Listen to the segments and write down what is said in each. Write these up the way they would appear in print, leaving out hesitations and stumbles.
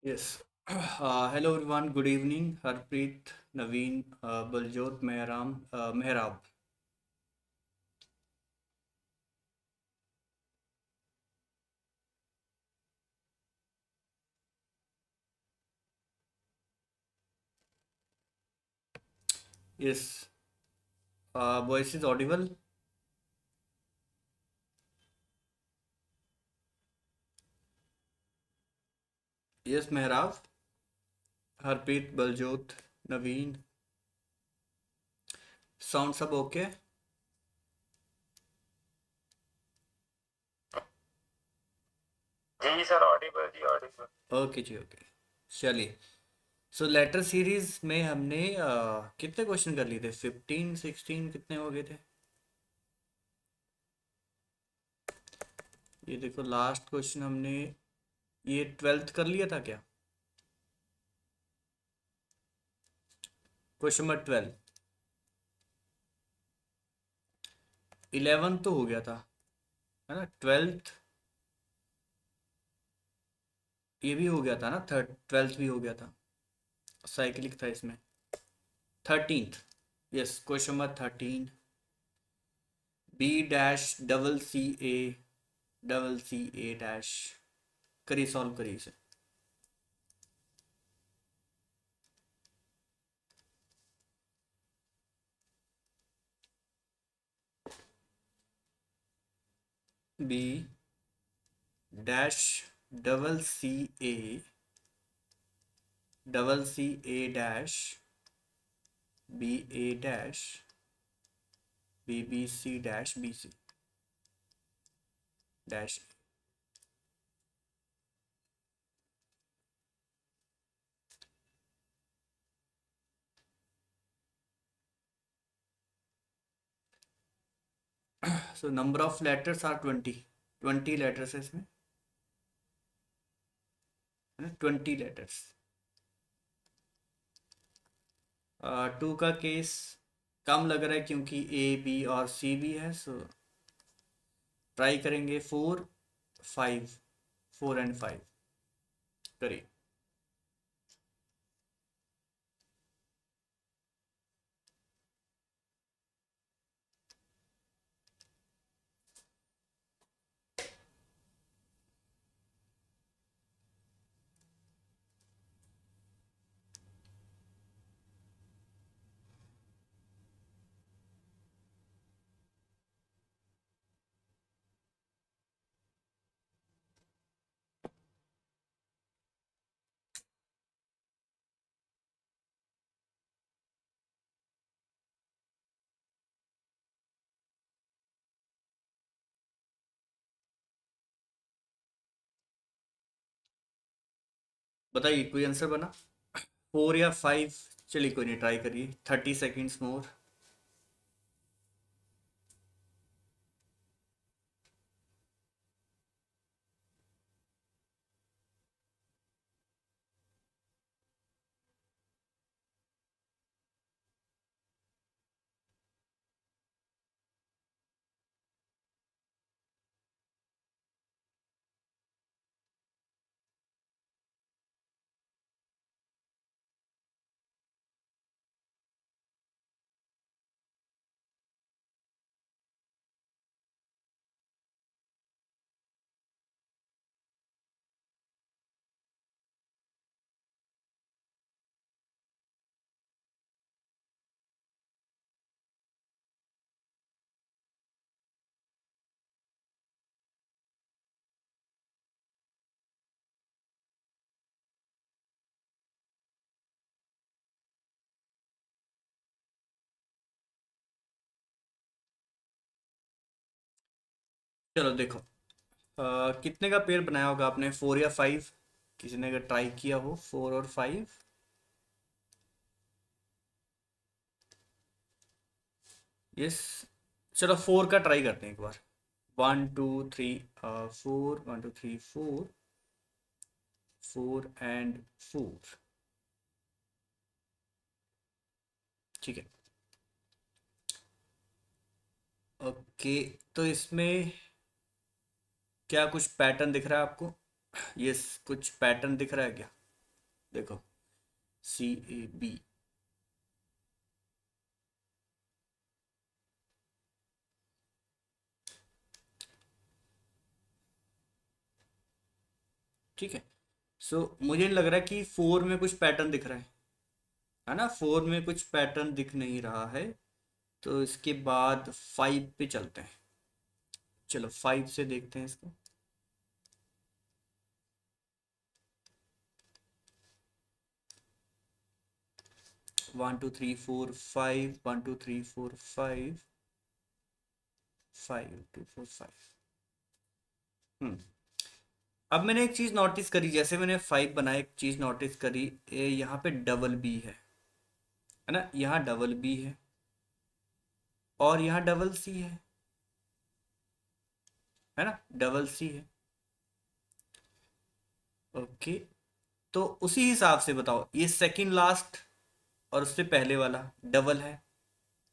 Yes. Hello everyone. Good evening. Harpreet, Naveen, Baljot, Mehram, Mehrab. Yes. Voice is audible. Yes, Mehrab, Harpreet, Baljot, Naveen. Sound सब okay? जी sir, Audible जी Audible. Okay जी okay. चलिए। सो letter series में हमने कितने question कर लिए थे? 15 16 कितने हो गए थे? ये देखो लास्ट क्वेश्चन हमने ये 12th कर लिया था क्या? Question number 12। 11 तो हो गया था, है ना? 12th ये भी हो गया था ना, 12th भी हो गया था। साइक्लिक था इसमें। 13th। Yes, question number 13। B dash double C A double C A dash. करिए, सॉल्व करिए इसे। B dash double C A double C A dash B A dash B B C dash B C dash. So number of letters are 20। 20 letters है इसमें, है ना? 20 letters. Two का case कम लग रहा है क्योंकि ए बी और सी भी है। सो ट्राई करेंगे 4 5। 4 and 5 करिए। बताइए कोई आंसर बना? 4 या 5? चलिए कोई नहीं, ट्राई करिए। 30 seconds मोर। चलो देखो, कितने का पेयर बनाया होगा आपने? 4 या 5? किसी ने अगर ट्राई किया हो 4 और 5। यस। चलो 4 का ट्राई करते हैं एक बार। 1 2 3। 4 1 2 3 4। 4 and 4। ठीक है। ओके। तो इसमें क्या कुछ पैटर्न दिख रहा है आपको? यस, कुछ पैटर्न दिख रहा है क्या? देखो, सी ए बी। ठीक है। सो मुझे नहीं लग रहा कि फोर में कुछ पैटर्न दिख रहा है ना, फोर में कुछ पैटर्न दिख नहीं रहा है। तो इसके बाद फाइव पे चलते हैं। चलो फाइव से देखते हैं इसको। 1 2 3 4 5, 1 2 3 4 5, 5 2 4 5। हम्म। अब मैंने एक चीज नोटिस करी, जैसे मैंने फाइव बनाया, एक चीज नोटिस करी, यहाँ पे डबल बी है ना, यहाँ डबल बी है और यहाँ डबल सी है ना, डबल सी है। ओके। तो उसी हिसाब से बताओ, ये सेकंड लास्ट और उससे पहले वाला डबल है,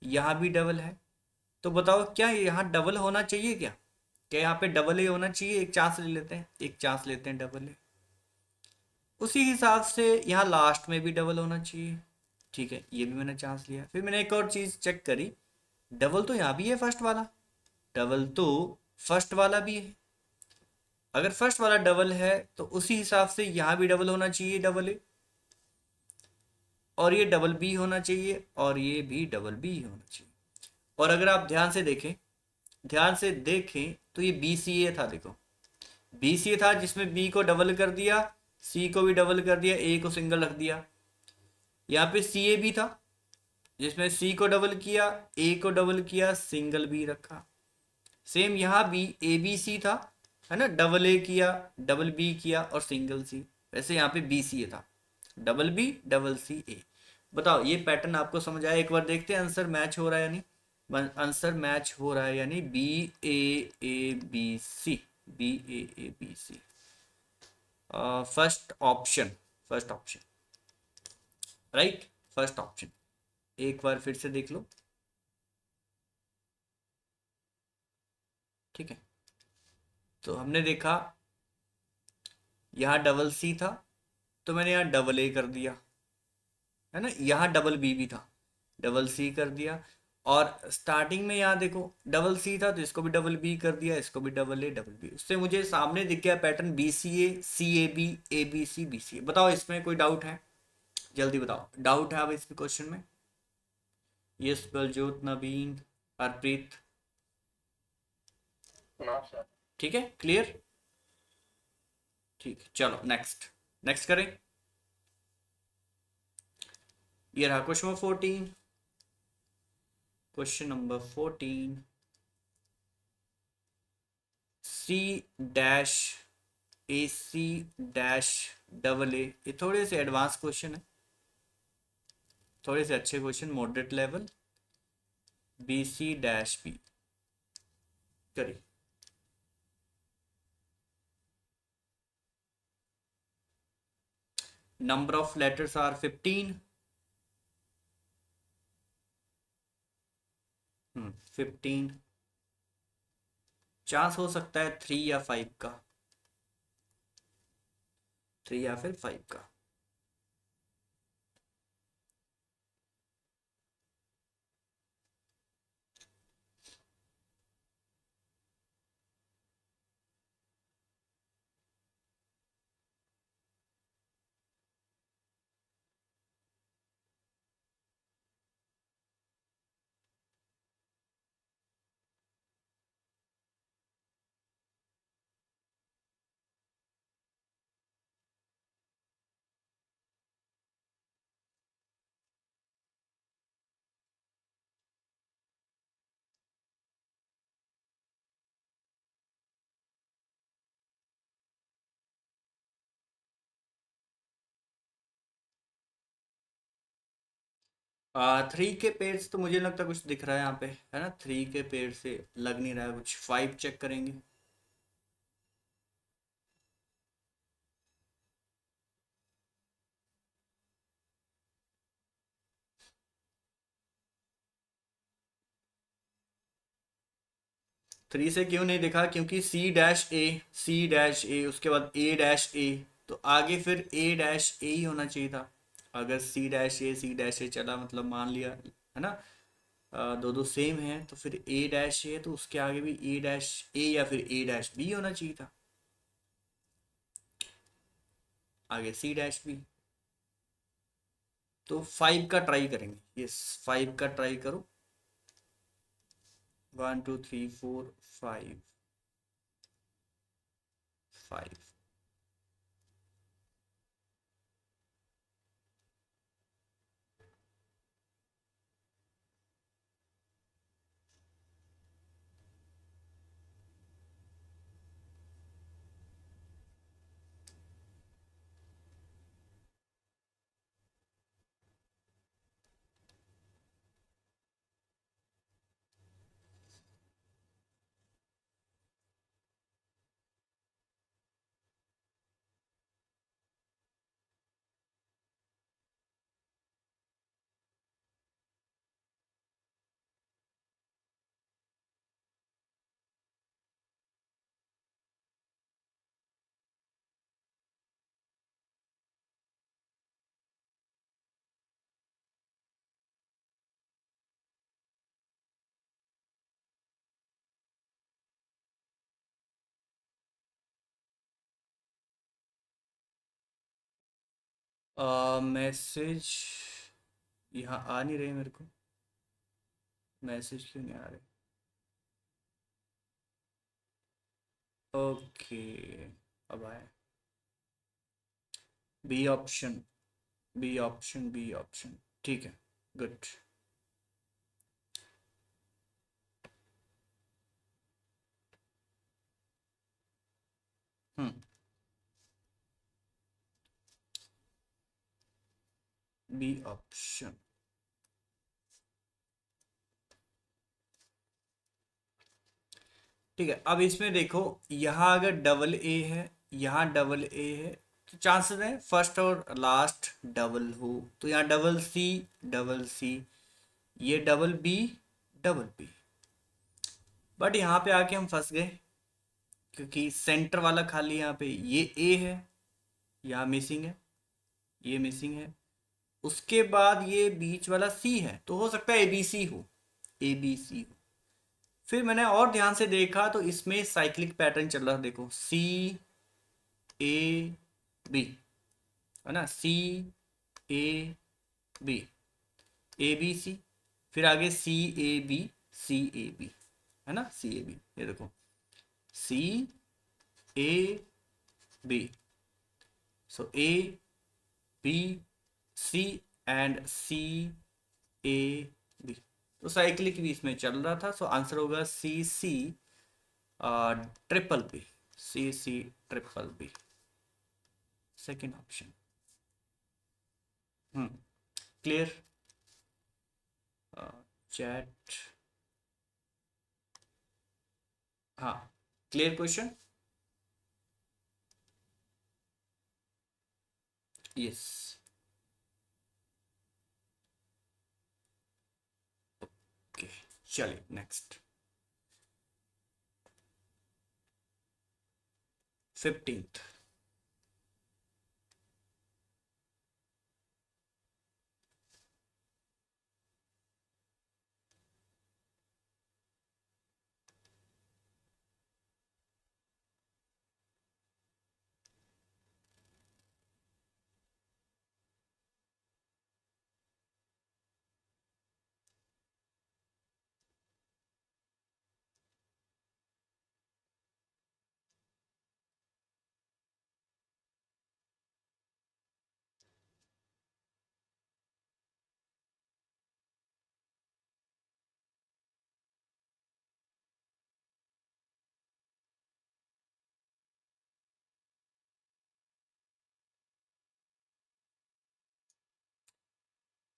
यहाँ भी डबल है। तो बताओ क्या यहाँ डबल होना चाहिए क्या? क्या यहाँ पे डबल ए होना चाहिए? एक चांस ले लेते हैं, एक चांस लेते हैं डबल ए। उसी हिसाब से यहाँ लास्ट में भी डबल होना चाहिए। ठीक है, ये भी मैंने चांस लिया। फिर मैंने एक और चीज चेक करी, डबल तो यहाँ भी है फर्स्ट वाला, डबल तो फर्स्ट वाला भी है। अगर फर्स्ट वाला डबल है तो उसी हिसाब से यहाँ भी डबल होना चाहिए, डबल ए। और ये डबल बी होना चाहिए और ये भी डबल बी होना चाहिए। और अगर आप ध्यान से देखें तो ये बी सी ए था, देखो बी सी ए था, जिसमें बी को डबल कर दिया, सी को भी डबल कर दिया, ए को सिंगल रख दिया। यहाँ पे सी ए बी था, जिसमें सी को डबल किया, ए को डबल किया, सिंगल बी रखा। सेम यहाँ भी ए बी सी था, है ना, डबल ए किया, डबल बी किया और सिंगल सी। वैसे यहाँ पे बी सी ए था, double B double C A. बताओ ये पैटर्न आपको समझ आया? एक बार देखते हैं आंसर मैच हो रहा है यानी, आंसर मैच हो रहा है यानी B A A B C, B A A B C. First option, first option, right, first option. एक बार फिर से देख लो। ठीक है, तो हमने देखा यहाँ डबल सी था, तो मैंने यहाँ डबल ए कर दिया, है ना, यहाँ डबल बी भी था, डबल सी कर दिया। और स्टार्टिंग में यहाँ देखो डबल सी था, तो इसको भी डबल बी कर दिया, इसको भी डबल ए डबल बी। उससे मुझे सामने दिख गया pattern B C A B, A B C B C A. बताओ इसमें कोई डाउट है? जल्दी बताओ, डाउट है अब इस क्वेश्चन में? यस बलजोत, नवीन, हरप्रीत। ना सर। ठीक है, क्लियर। ठीक है, चलो नेक्स्ट, नेक्स्ट करें। ये रहा question number 14। Question number 14, C dash A C dash double A. ये थोड़े से एडवांस क्वेश्चन है, थोड़े से अच्छे question, moderate level. B C dash B करिए। Number of letters are 15। 15। Chance हो सकता है 3 या 5 का, 3 या फिर 5 का। थ्री के पेड़ से तो मुझे लगता है कुछ दिख रहा है यहाँ पे, है ना, थ्री के पेड़ से लग नहीं रहा है कुछ। 5 चेक करेंगे। थ्री से क्यों नहीं दिखा? क्योंकि सी डैश ए, सी डैश ए, उसके बाद ए डैश ए, तो आगे फिर ए डैश ए ही होना चाहिए था। अगर सी डैश ए चला, मतलब मान लिया है ना, दो दो सेम है, तो फिर ए डैश ए है तो उसके आगे भी ए डैश ए या फिर ए डैश बी होना चाहिए था, आगे सी डैश बी। तो 5 का ट्राई करेंगे, यस 5 का ट्राई करो। 1 2 3 4 5, 5। मैसेज यहाँ आ नहीं रहे मेरे को, मैसेज क्यों नहीं आ रहे? ओके, अब आए। B option, B option, B option, ठीक है, गुड। हम्म, बी ऑप्शन। ठीक है, अब इसमें देखो, यहाँ अगर डबल ए है, यहाँ डबल ए है, तो चांसेस है फर्स्ट और लास्ट डबल हो, तो यहाँ डबल सी, डबल सी, ये double B, double B. But यहाँ पे आके हम फंस गए, क्योंकि सेंटर वाला खाली यहाँ पे ये ए है, यहाँ मिसिंग है, ये मिसिंग है। उसके बाद ये बीच वाला सी है, तो हो सकता है एबीसी हो, एबीसी हो। फिर मैंने और ध्यान से देखा तो इसमें साइक्लिक पैटर्न चल रहा है, देखो सी ए बी, है ना, सी ए बी, ए बी सी, फिर आगे सी A B, C A B, है ना, सी ए बी, ये देखो C A B, so A B C and C A B. तो साइक्लिक भी इसमें चल रहा था, सो आंसर होगा C C triple B, C C triple B, second option. Hmm, clear? Chat, हाँ, क्लियर क्वेश्चन? यस। ओके, चलिए next. 15th।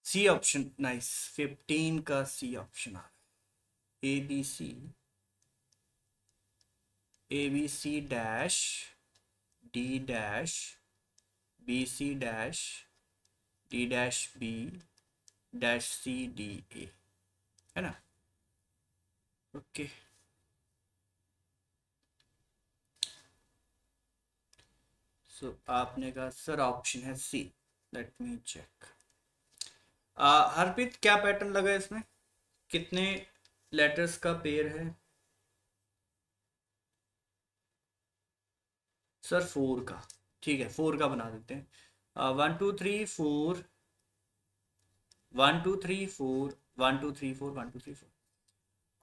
C option, nice. 15 का सी ऑप्शन आ रहा है, A B C, A B C dash, D dash, B C dash, D dash B, dash C D A, है ना? Okay, so आपने कहा sir option है C. Let me check. Harpreet क्या पैटर्न लगा है इसमें, कितने लेटर्स का पेयर है? सर 4 का। ठीक है 4 का बना देते हैं। 1 2 3 4, 1 2 3 4, 1 2 3 4, 1 2 3 4।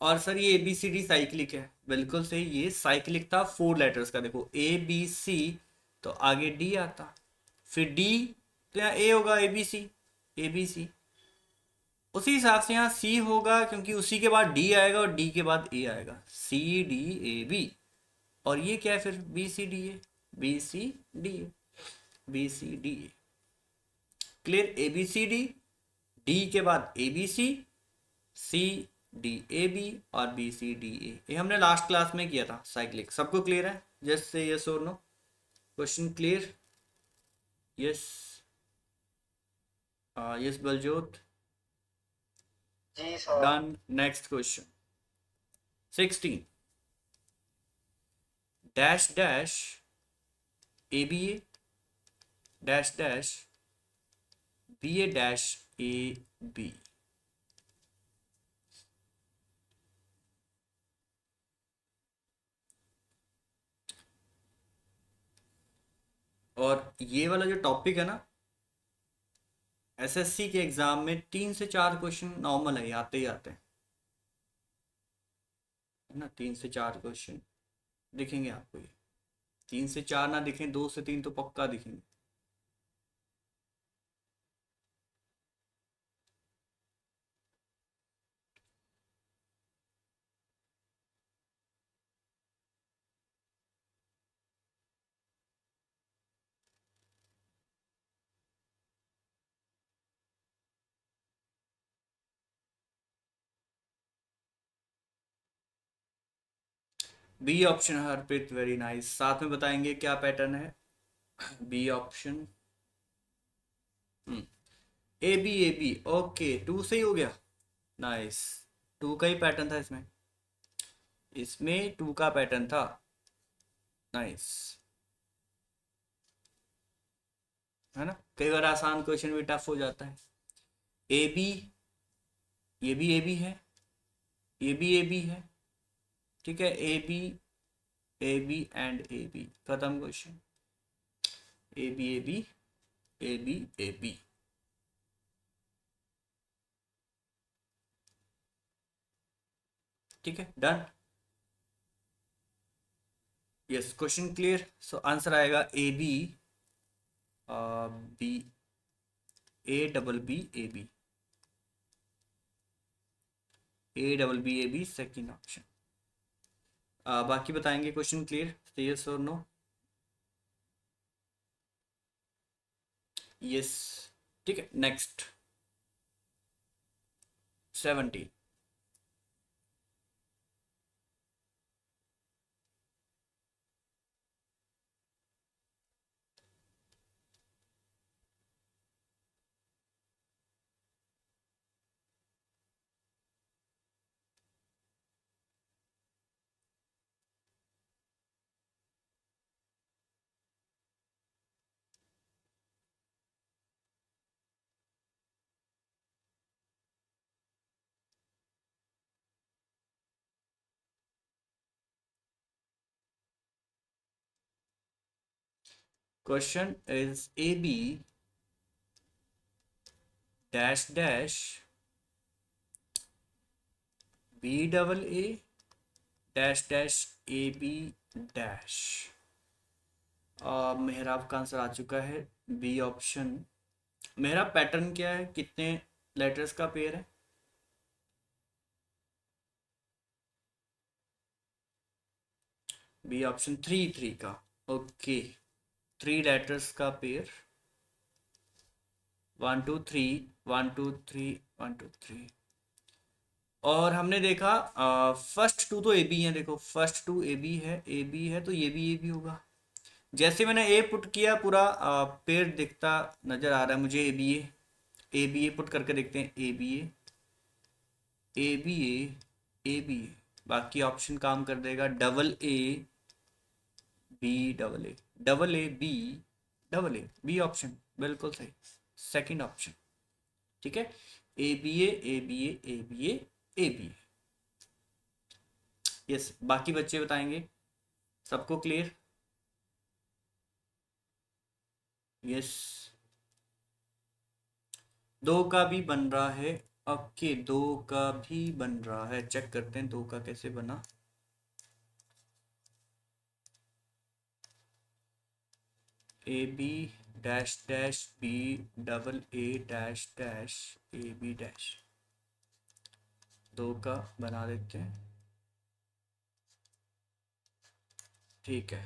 और सर ये ABCD साइक्लिक है, बिल्कुल सही, ये साइक्लिक था 4 लेटर्स का। देखो ABC तो आगे D आता, फिर D तो यहाँ A होगा, ABC। उसी हिसाब से यहाँ C होगा क्योंकि उसी के बाद D आएगा और D के बाद A आएगा, CDAB। और ये क्या है फिर BCDA, BCDA, BCDA। Clear? ABCD, D के बाद ABC, CDAB और BCDA। ये हमने लास्ट क्लास में किया था साइक्लिक। सबको क्लियर है? जस्ट से यस और no. Question clear? Yes. Yes Baljot. जी sir. Done. Next question 16 dash dash ABA dash dash BA dash AB। और ये वाला जो टॉपिक है ना, SSC के एग्जाम में 3 से 4 क्वेश्चन नॉर्मल है, आते ही आते हैं, है ना। 3 से 4 क्वेश्चन दिखेंगे आपको ये। 3 से 4 ना दिखें, 2 से 3 तो पक्का दिखेंगे। B option Harpreet, very nice. साथ में बताएंगे क्या पैटर्न है? B option. A B okay, 2 से ही हो गया। नाइस। 2 का ही पैटर्न था इसमें, इसमें 2 का पैटर्न था। नाइस, है ना। कई बार आसान क्वेश्चन भी टफ हो जाता है। ए बी, ये भी ए बी है, ये भी ए बी है। ठीक है, A B and A B, खत्म question. A B A B, A B A B. ठीक है, done. Yes, question clear. So answer आएगा A B, B, A BB AB, A BB AB, second option. बाकी बताएंगे question clear, yes और no? Yes. ठीक है, next 17। Question is AB dash dash BAA dash dash AB dash. Mehrab का answer आ चुका है, B option. मेहराब पैटर्न क्या है, कितने लेटर्स का पेयर है? बी ऑप्शन, 3 का। ओके, 3 लेटर्स का पेयर। 1 2 3, 1 2 3, 1 2 3। और हमने देखा फर्स्ट 2 तो ए बी है। देखो फर्स्ट 2 ए बी है तो ये भी ए बी होगा। जैसे मैंने ए पुट किया, पूरा पेयर दिखता नजर आ रहा है मुझे। ए बी ए पुट करके देखते हैं। A B A B A B A, बाकी ऑप्शन काम कर देगा। AA double A B double A B option बिल्कुल सही, सेकंड ऑप्शन। ठीक है, A B A B A B A B. Yes, बाकी बच्चे बताएंगे, सबको क्लियर? यस, दो का भी बन रहा है। ओके, दो का भी बन रहा है, चेक करते हैं दो का कैसे बना। A B dash dash B double A dash dash A B dash, दो का बना देते हैं। ठीक है,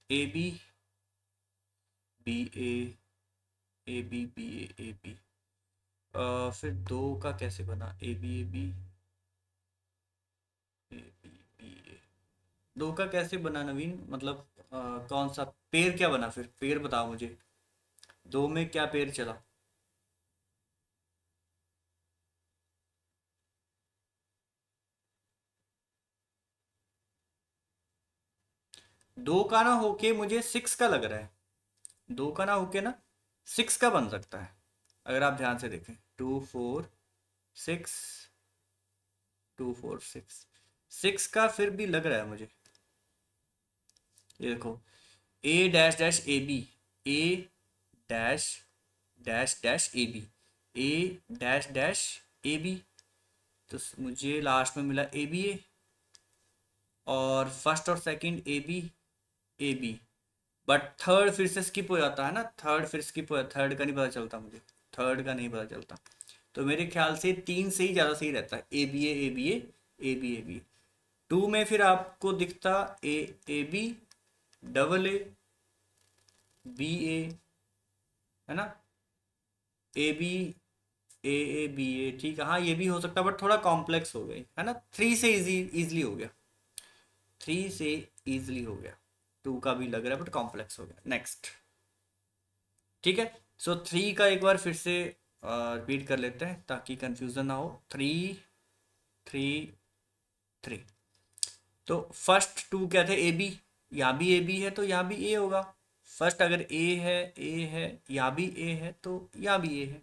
A B B A B B A B, फिर दो का कैसे बना, A B A B B A, दो का कैसे बना नवीन, मतलब कौन सा पेड़ क्या बना, फिर पेड़ बताओ मुझे, दो में क्या पेड़ चला? दो का ना होके मुझे सिक्स का लग रहा है, दो का ना होके ना सिक्स का बन सकता है, अगर आप ध्यान से देखें, 2 4 6, 2 4 6, सिक्स का फिर भी लग रहा है मुझे। ये देखो, A dash dash A B, A dash dash dash A B, A dash dash A B, तो मुझे लास्ट में मिला ए बी ए, और फर्स्ट और second A B, but third फिर से स्किप हो जाता है ना, थर्ड फिर स्किप हो, थर्ड का नहीं पता चलता मुझे, थर्ड का नहीं पता चलता, तो मेरे ख्याल से तीन से ही ज़्यादा सही रहता है, A B A B A B. Two में फिर आपको दिखता A B double A B A, है ना, A B A B A, ठीक है, हाँ ये भी हो सकता है, बट थोड़ा कॉम्प्लेक्स हो गई है ना, थ्री से इजीली हो गया, थ्री से इजीली हो गया, टू का भी लग रहा है बट कॉम्प्लेक्स हो गया। नेक्स्ट, ठीक है, सो थ्री का एक बार फिर से रिपीट कर लेते हैं ताकि कंफ्यूजन ना हो, 3 3 3। तो फर्स्ट टू क्या थे, ए बी, यहाँ भी ए बी है तो यहाँ भी ए होगा, फर्स्ट अगर ए है यहाँ भी ए है तो यहाँ भी ए है,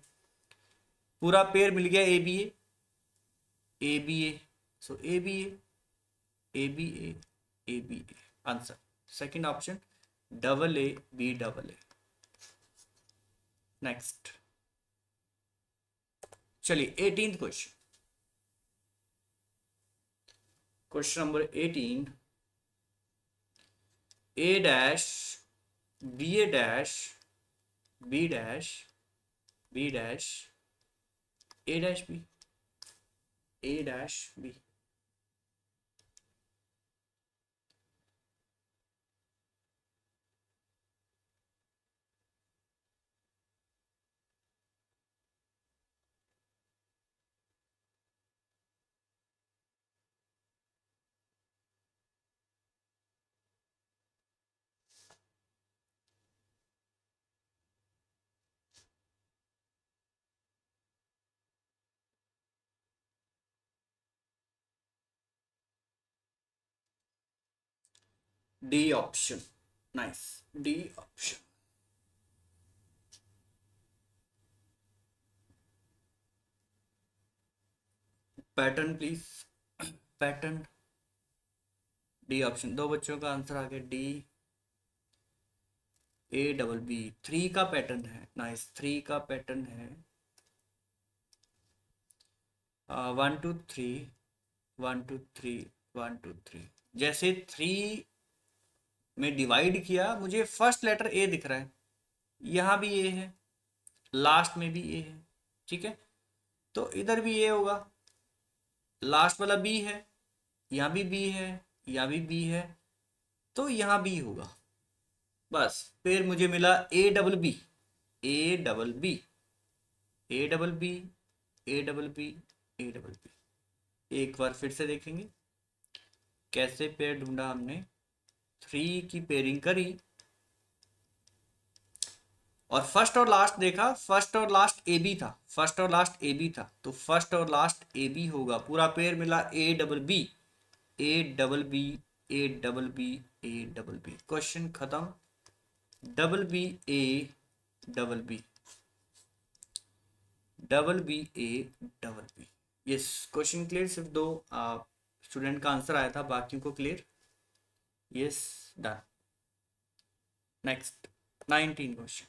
पूरा पेयर मिल गया A B A, so A B A B A B A, answer second option, double A B double A. Next, चलिए 18th question, question number 18, A dash B A dash B dash B dash A dash B, A dash B. D option, nice, D option. Pattern please, pattern, D option, दो बच्चों का answer आ गया D, A double B, three का pattern है, nice, three का pattern है, 1 2 3 1 2 3 1 2 3, जैसे थ्री में डिवाइड किया मुझे फर्स्ट लेटर ए दिख रहा है, यहाँ भी ए है, लास्ट में भी ए है, ठीक है, तो इधर भी ए होगा, लास्ट वाला बी है, यहाँ भी बी है, यहाँ भी बी है, तो यहाँ बी होगा, बस फिर मुझे मिला A double B A double B A double B A double B A double B. एक बार फिर से देखेंगे कैसे पेयर ढूंढा हमने, थ्री की पेयरिंग करी और फर्स्ट और लास्ट देखा, फर्स्ट और लास्ट ए बी था, फर्स्ट और लास्ट ए बी था, तो फर्स्ट और लास्ट ए बी होगा, पूरा पेयर मिला A double B A double B, A double B, question खत्म। Double B A double B, double B A double B. Yes, question clear. सिर्फ दो student का आंसर आया था, बाकियों को clear. Yes, done. Next 19 question.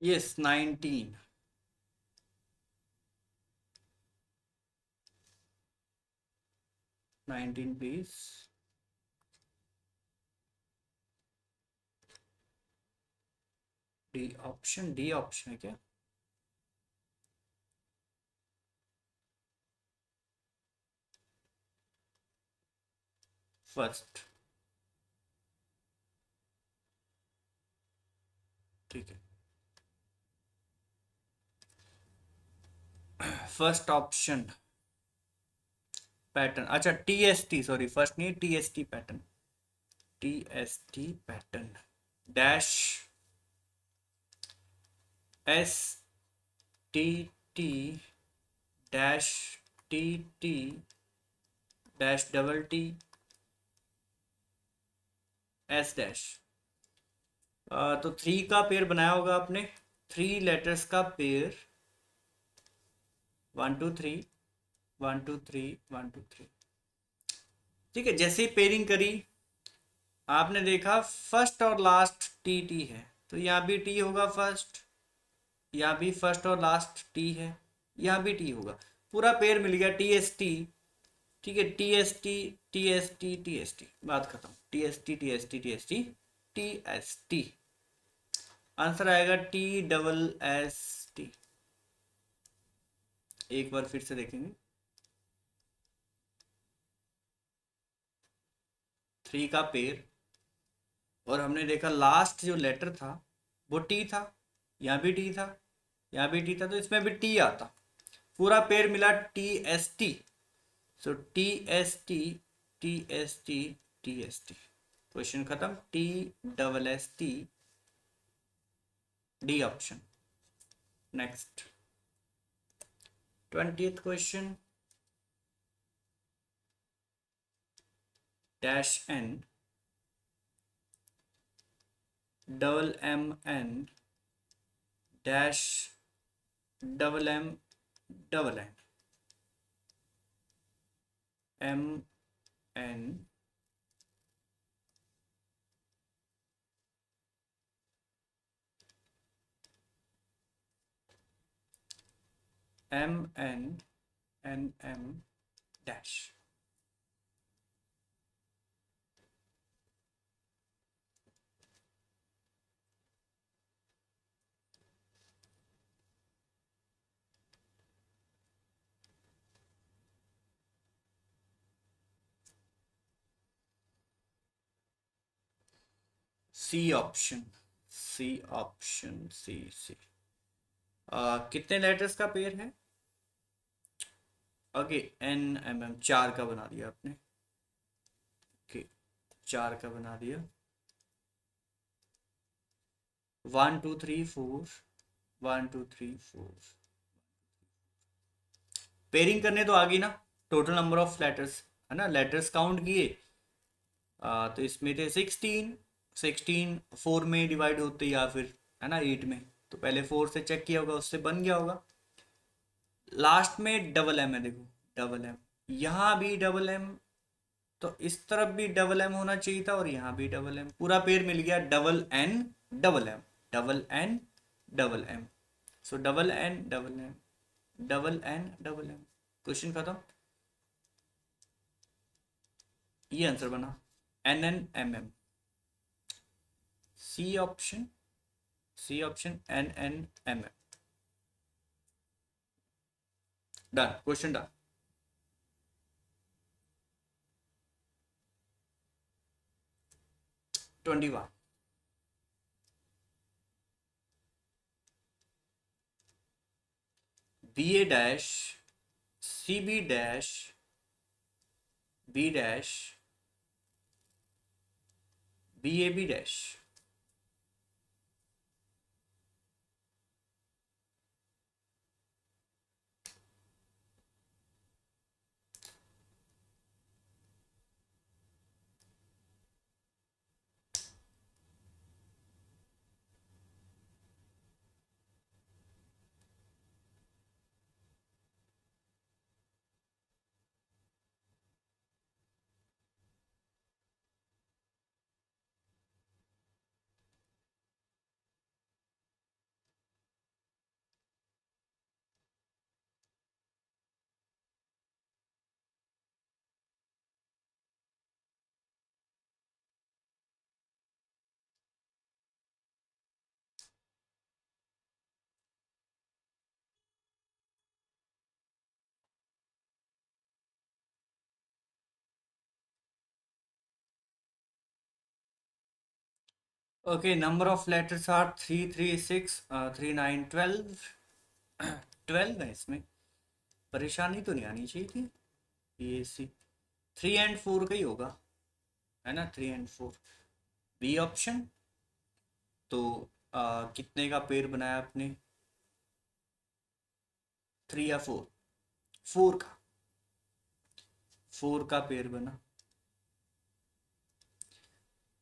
Yes, 19। 19 please. D option, D option है क्या? फर्स्ट, ठीक है। फर्स्ट ऑप्शन पैटर्न, अच्छा T S T, sorry first नहीं, T S T pattern, T S T pattern dash S T T dash T T dash double T S dash. तो 3 का pair बनाया होगा आपने, 3 लेटर्स का पेयर, 1 2 3, 1 2 3, 1 2 3। ठीक है, जैसे ही पेयरिंग करी आपने देखा फर्स्ट और लास्ट टी टी है, तो यहाँ भी टी होगा फर्स्ट, यहाँ भी फर्स्ट और लास्ट टी है, यहाँ भी टी होगा, पूरा पेयर मिल गया टी एस टी। ठीक है, T S T, T S T, T S T, बात खत्म। T S T, T S T, T S T, T S T, answer आएगा टी डबल एस टी। एक बार फिर से देखेंगे, 3 का पेयर, और हमने देखा लास्ट जो लेटर था वो टी था, यहाँ भी टी था, यहाँ भी टी था, तो इसमें भी टी आता, पूरा पेयर मिला T S T. So T S T, T S T, T S T, question खत्म। T double S T, D option. Next 20th question. Dash N double M N dash double M double N, M N M N N M dash. C option, C option, C C. कितने letters का pair है? Okay, N M M, 4 का बना दिया आपने। Okay, 4 का बना दिया। 1 2 3 4, 1 2 3 4, पेयरिंग करने तो आ गई ना, टोटल नंबर ऑफ लेटर्स, है ना, लेटर्स काउंट किए। तो इसमें थे 16, 16 4 में डिवाइड होते या फिर, है ना, 8 में, तो पहले 4 से चेक किया होगा, उससे बन गया होगा। लास्ट में डबल एम है, देखो डबल एम, यहाँ भी डबल एम, तो इस तरफ भी डबल एम होना चाहिए था और यहाँ भी डबल एम, पूरा पेयर मिल गया, double N double M, double N double M. So double N double M, double N double M, question खत्म। ये आंसर बना, N N M M, C option, C option, N N M M. Done, question done. 21, B A dash C B dash B dash B A B dash. Okay, number of letters are 3 3 6 3 9 12, 12 है इसमें, परेशानी तो नहीं आनी चाहिए थी। ये सी 3 and 4 का ही होगा, है ना, 3 एंड 4, बी ऑप्शन। तो कितने का पेयर बनाया आपने, 3 या 4, 4 का, 4 का पेयर बना,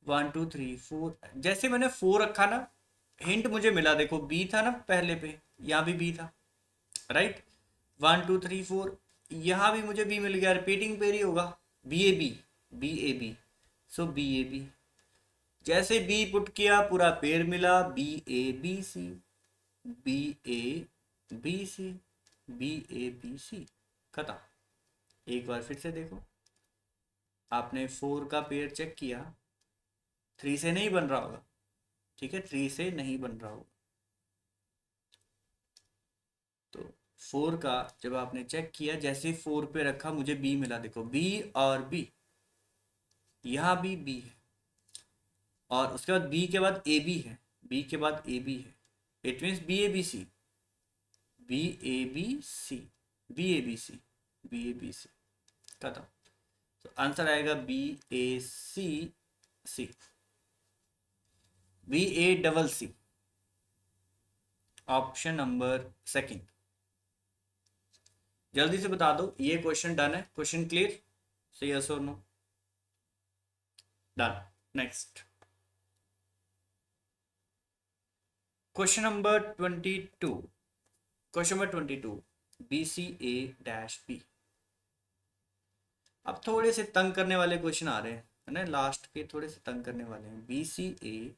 1 2 3 4, जैसे मैंने 4 रखा ना, हिंट मुझे मिला, देखो बी था ना पहले पे, यहाँ भी बी था, राइट, 1 2 3 4, यहाँ भी मुझे बी मिल गया, रिपीटिंग पेयर ही होगा, B A B, B A B, so B A B, जैसे बी पुट किया पूरा पेयर मिला, B A B C, B A B C, B A B C, खत्म। एक बार फिर से देखो, आपने 4 का पेयर चेक किया, 3 से नहीं बन रहा होगा, ठीक है, 3 से नहीं बन रहा होगा, तो 4 का जब आपने चेक किया, जैसे 4 पे रखा मुझे बी मिला, देखो बी और बी, यहाँ भी बी है, और उसके बाद बी के बाद ए बी है, बी के बाद ए बी है, it means B A B C, B A B C, B A B C, B A B C, खत्म। तो आंसर आएगा B A C C, B A double C, option number second. जल्दी से बता दो, ये question done है, question clear, say yes और no, done. Next, question number 22, question number 22, B C A dash B. अब थोड़े से तंग करने वाले क्वेश्चन आ रहे हैं, है ना, लास्ट के थोड़े से तंग करने वाले हैं, B C A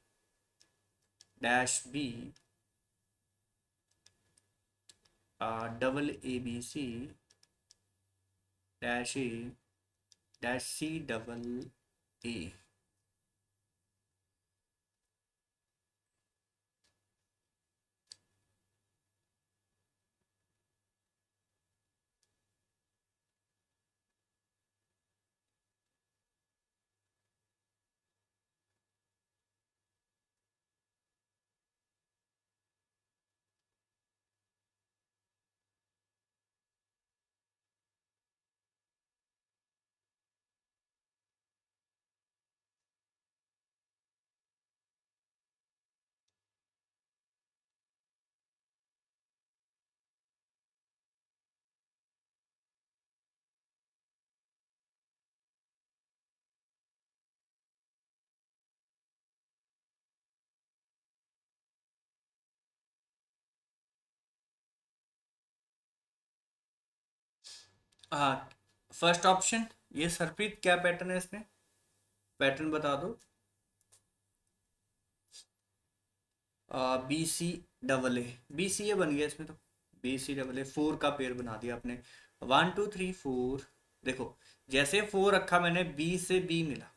dash B, double A B C dash A dash C double A. हाँ, फर्स्ट ऑप्शन। ये सरप्रीत क्या पैटर्न है इसमें, पैटर्न बता दो। B C double A, B C A बन गया इसमें तो। B C double A, four का पेयर बना दिया आपने। One two three four. देखो, जैसे फोर रखा मैंने, बी से बी मिला।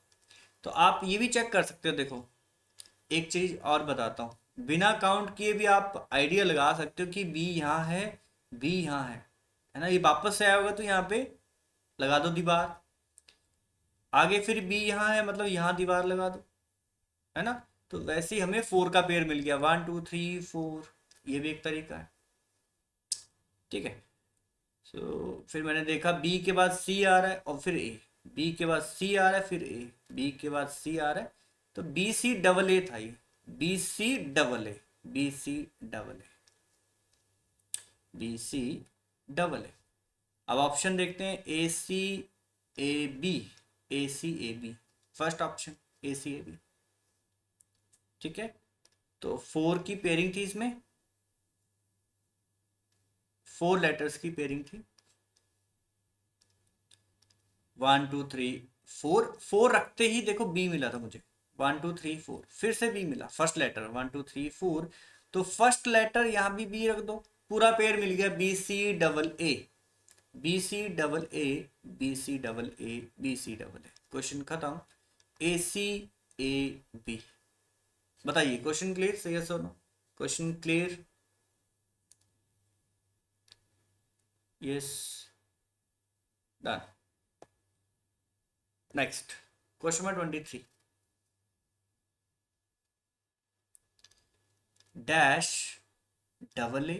तो आप ये भी चेक कर सकते हो। देखो, एक चीज और बताता हूँ, बिना काउंट किए भी आप आइडिया लगा सकते हो कि बी यहाँ है, बी यहाँ है ना। ये वापस से आया होगा तो यहाँ पे लगा दो दीवार। आगे फिर बी यहाँ है, मतलब यहाँ दीवार लगा दो, है ना। तो वैसे ही हमें फोर का पेयर मिल गया, वन टू थ्री फोर। ये भी एक तरीका है, ठीक है। फिर मैंने देखा बी के बाद सी आ रहा है और फिर ए, बी के बाद सी आ रहा है फिर ए, बी के बाद सी आ रहा है। तो बी सी डबल ए था ये, B C double A, B C double A, B C double A. अब ऑप्शन देखते हैं, A C A B, A C A B. First option A C A B, ठीक है। तो four की pairing थी इसमें, फोर लेटर्स की पेयरिंग थी। One two three four, four रखते ही देखो बी मिला था मुझे। वन टू थ्री फोर, फिर से बी मिला, first letter one two three four. तो फर्स्ट लेटर यहाँ भी बी रख दो, पूरा पेयर मिल गया, B C double A, B C double A, B C double A, B C double A. Question खत्म। A C A B. बताइए क्वेश्चन क्लियर, सही है sir? Question clear? Yes, done. Next, question number 23। Dash double A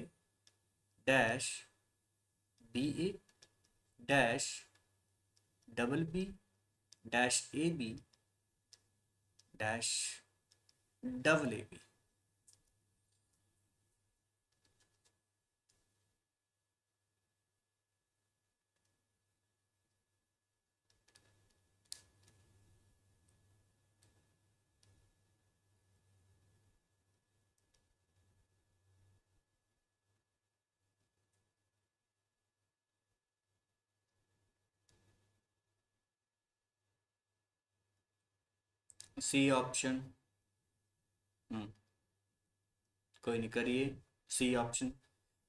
dash B A dash double B dash A B dash double A B. C option. Hmm, कोई नहीं, करिए। C option.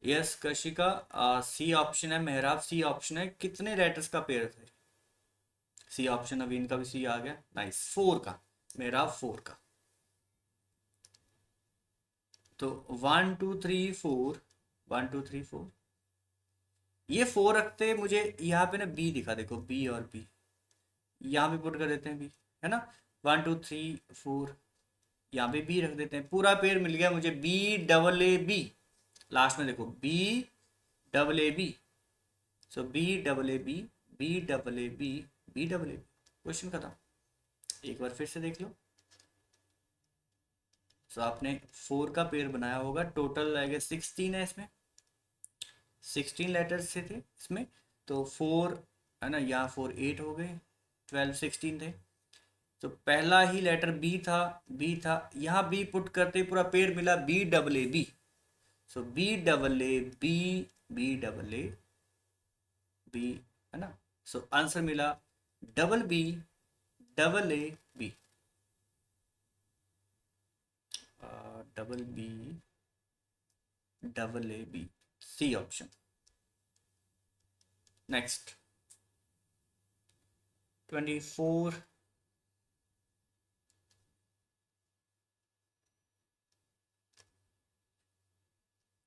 Yes Kashika, C option है। मेहराब, सी option है। कितने letters का pair थे? C option. अभी इनका भी सी आ गया, नाइस। फोर का, मेहराब फोर का। तो one two three four, one two three four. ये फोर रखते मुझे यहाँ पे ना बी दिखा, देखो बी और बी, यहाँ पे पुट कर देते हैं बी, है ना। वन टू थ्री फोर, यहाँ पे बी रख देते हैं, पूरा पेयर मिल गया मुझे, B double A B. Last में देखो B double A B. So B double A B, B double A B, B double A B. Question खत्म। एक बार फिर से देख लो। सो आपने फोर का पेयर बनाया होगा, टोटल आएगा 16 है इसमें, 16 लेटर्स से थे इसमें। तो फोर, है ना, यहाँ फोर 8 हो गए, 12 16 थे। तो पहला ही लेटर बी था, बी था, यहाँ बी पुट करते ही पूरा पेयर मिला, B double A B. So B double A B, B double A B, है ना। सो आंसर मिला double B double A B, double B double A B, C option. Next 24।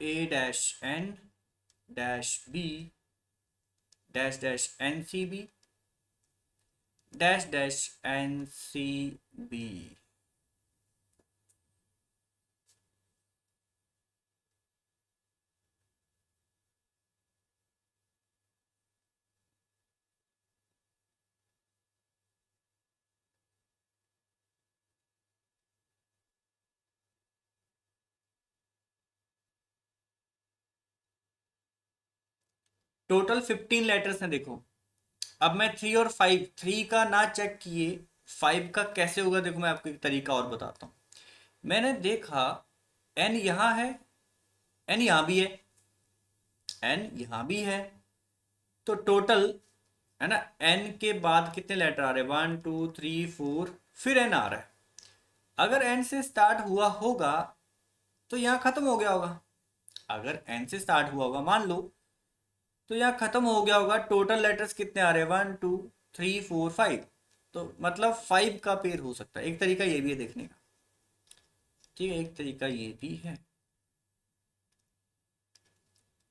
A dash N dash B dash dash N C B dash dash N C B. Total 15 letters हैं देखो। अब मैं three और five, three का ना check किए, five का कैसे होगा देखो, मैं आपको एक तरीका और बताता हूँ। मैंने देखा एन यहाँ है, एन यहाँ भी है, एन यहाँ भी है, तो टोटल है ना, एन के बाद कितने लेटर आ रहे हैं, 1 2 3 4, फिर एन आ रहा है। अगर एन से स्टार्ट हुआ होगा तो यहाँ खत्म हो गया होगा। अगर एन से स्टार्ट हुआ होगा मान लो, तो यहाँ खत्म हो गया होगा। टोटल लेटर्स कितने आ रहे हैं, 1 2 3 4 5। तो मतलब 5 का पेयर हो सकता है। एक तरीका ये भी है देखने का, ठीक है, एक तरीका ये भी है।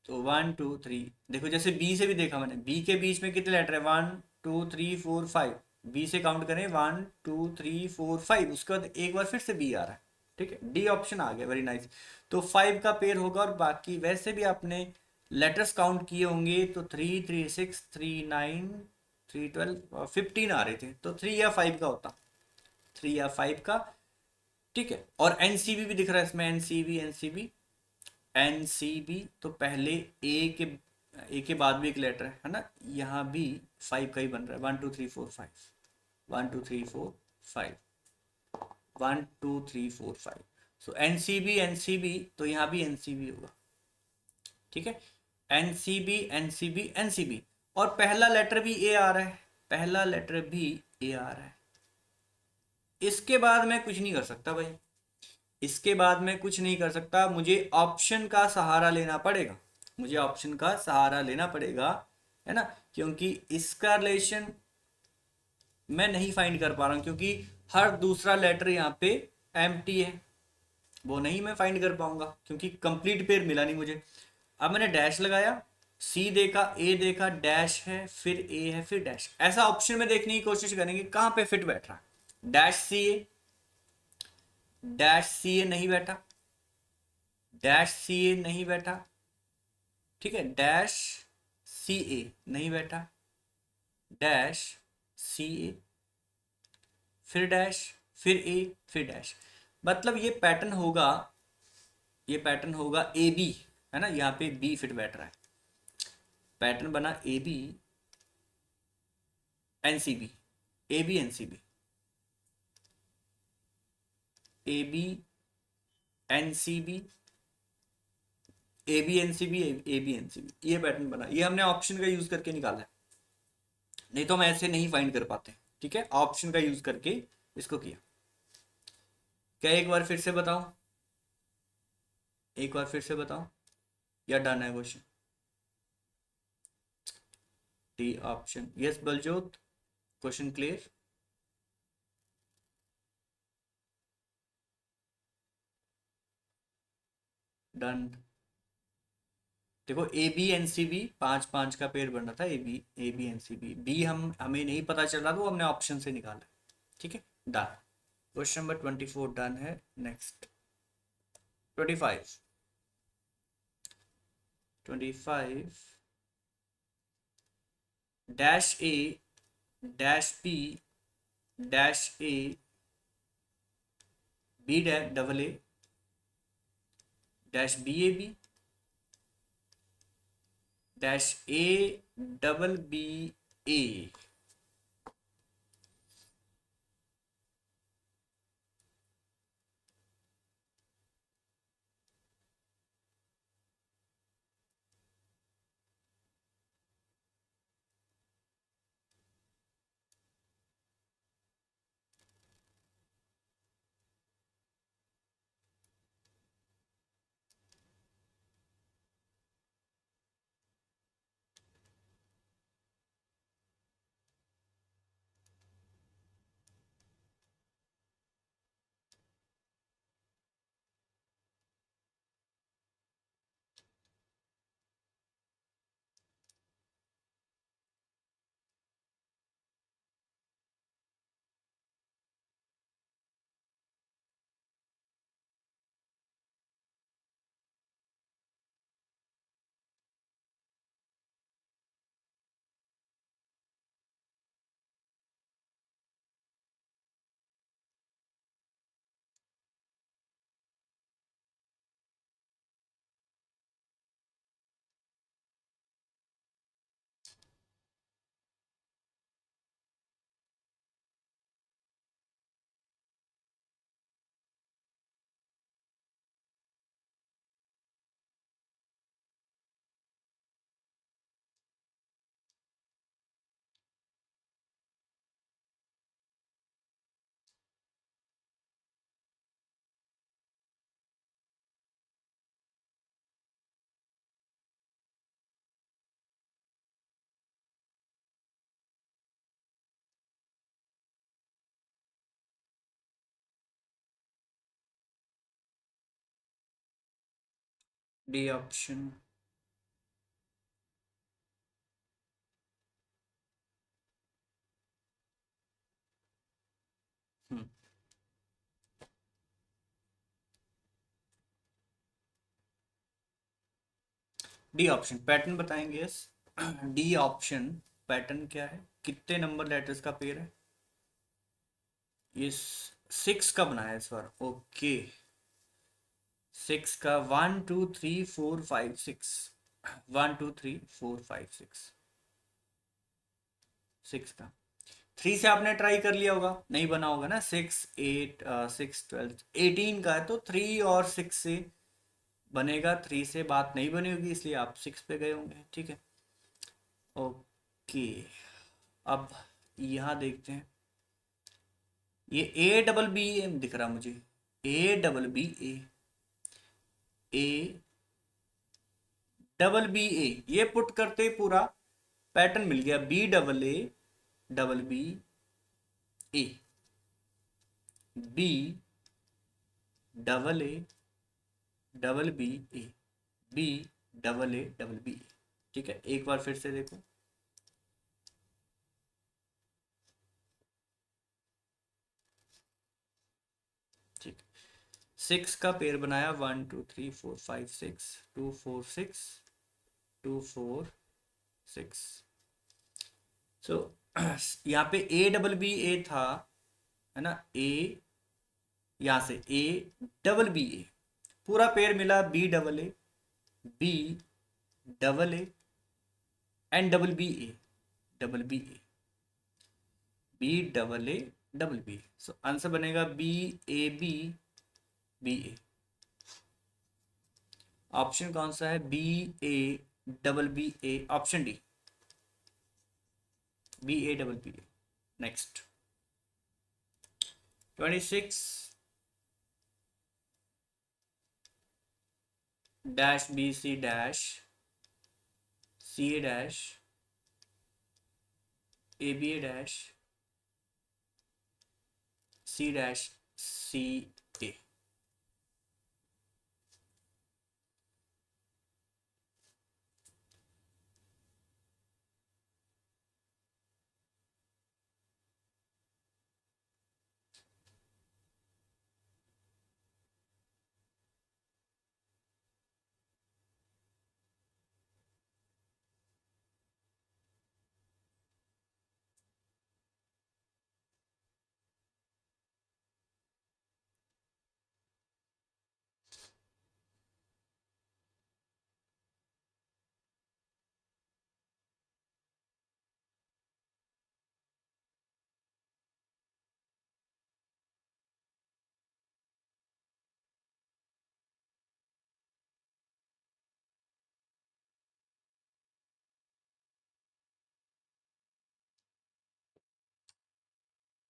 तो 1 2 3, देखो जैसे बी से भी देखा मैंने, बी के बीच में कितने लेटर है, 1 2 3 4 5। बी से काउंट करें, 1 2 3 4 5, उसके बाद एक बार फिर से बी आ रहा है, ठीक है, डी ऑप्शन आ गया, वेरी नाइस। तो 5 का पेयर होगा। और बाकी वैसे भी आपने लेटर्स काउंट किए होंगे, तो 3 3 6 3 9 3 12 15 आ रहे थे, तो 3 या 5 का होता, 3 या 5 का, ठीक है। और एनसीबी भी दिख रहा है इसमें, एनसीबी एनसीबी एनसीबी, तो पहले ए के बाद भी एक लेटर है ना, यहाँ भी 5 का ही बन रहा है, 1 2 3 4 5, 1 2 3 4 5, 1 2 3 4 5। सो एनसीबी एनसीबी, तो यहाँ भी एनसीबी होगा, ठीक है, एनसीबी एनसीबी एनसीबी। और पहला लेटर भी ए आ रहा है, पहला लेटर भी ए आ रहा है। इसके बाद मैं कुछ नहीं कर सकता भाई, इसके बाद मैं कुछ नहीं कर सकता, मुझे ऑप्शन का सहारा लेना पड़ेगा, मुझे ऑप्शन का सहारा लेना पड़ेगा, है ना, क्योंकि इसका रिलेशन मैं नहीं फाइंड कर पा रहा हूँ, क्योंकि हर दूसरा लेटर यहाँ पे एम्प्टी है, वो नहीं मैं फाइंड कर पाऊंगा, क्योंकि कंप्लीट पेयर मिला नहीं मुझे। अब मैंने डैश लगाया, सी देखा, ए देखा, डैश है, फिर ए है, फिर डैश, ऐसा ऑप्शन में देखने की कोशिश करेंगे कहाँ पे फिट बैठ रहा है। Dash C A, dash C ए नहीं बैठा, डैश सी ए नहीं बैठा, ठीक है, डैश सी ए नहीं बैठा, डैश सी ए, फिर डैश, फिर ए, फिर डैश। मतलब ये पैटर्न होगा, ये पैटर्न होगा ए बी, है ना, यहाँ पे बी फिट बैठ रहा है, पैटर्न बना A B N C B, A B N C B, A B N C B, A B N C B, A B N C B, ये पैटर्न बना। ये हमने ऑप्शन का यूज करके निकाला है, नहीं तो हम ऐसे नहीं फाइंड कर पाते, ठीक है, ऑप्शन का यूज करके इसको किया। क्या एक बार फिर से बताओ, एक बार फिर से बताओ, या डन है question. D option, yes Baljot, question clear, done. देखो A B N C B, 5 5 का पेयर बन रहा था, A B N C B, B हमें नहीं पता चल रहा, तो हमने ऑप्शन से निकाला, ठीक है, डन। क्वेश्चन नंबर 24 डन है। Next 25, 25, dash A, dash B, dash A, B double A, dash B A B, dash A double B A. D option. Hmm, D option pattern बताएंगे। यस, डी ऑप्शन पैटर्न क्या है, कितने number letters का pair है? ये 6 का बनाया है इस बार। ओके, 6 का 1 2 3 4 5 6, 1 2 3 4 5 6, 6 का 3 से आपने ट्राई कर लिया होगा, नहीं बना होगा ना। 6 8 6 12 18 का है तो 3 और 6 से बनेगा, 3 से बात नहीं बनी होगी इसलिए आप 6 पे गए होंगे। ठीक है, ओके। अब यहाँ देखते हैं, ये ए डबल बी ए दिख रहा मुझे, A double B A, A double B A, ये पुट करते ही पूरा पैटर्न मिल गया। B double A double B A, B double A double B A, B double A double B A. ठीक है, एक बार फिर से देखो। ठीक, 6 का पेयर बनाया, 1 2 3 4 5 6, 2 4 6, 2 4 6। सो यहाँ पे ए डबल बी ए था, है ना, ए, यहाँ से ए डबल बी ए, पूरा पेयर मिला, B double A, B double A and double B A, double B A, B double A double B. So answer बनेगा B A B B A. Option कौन सा है? B A double B A, option D, B A double B A. Next 26 dash B C dash C A dash A B A dash C dash C A.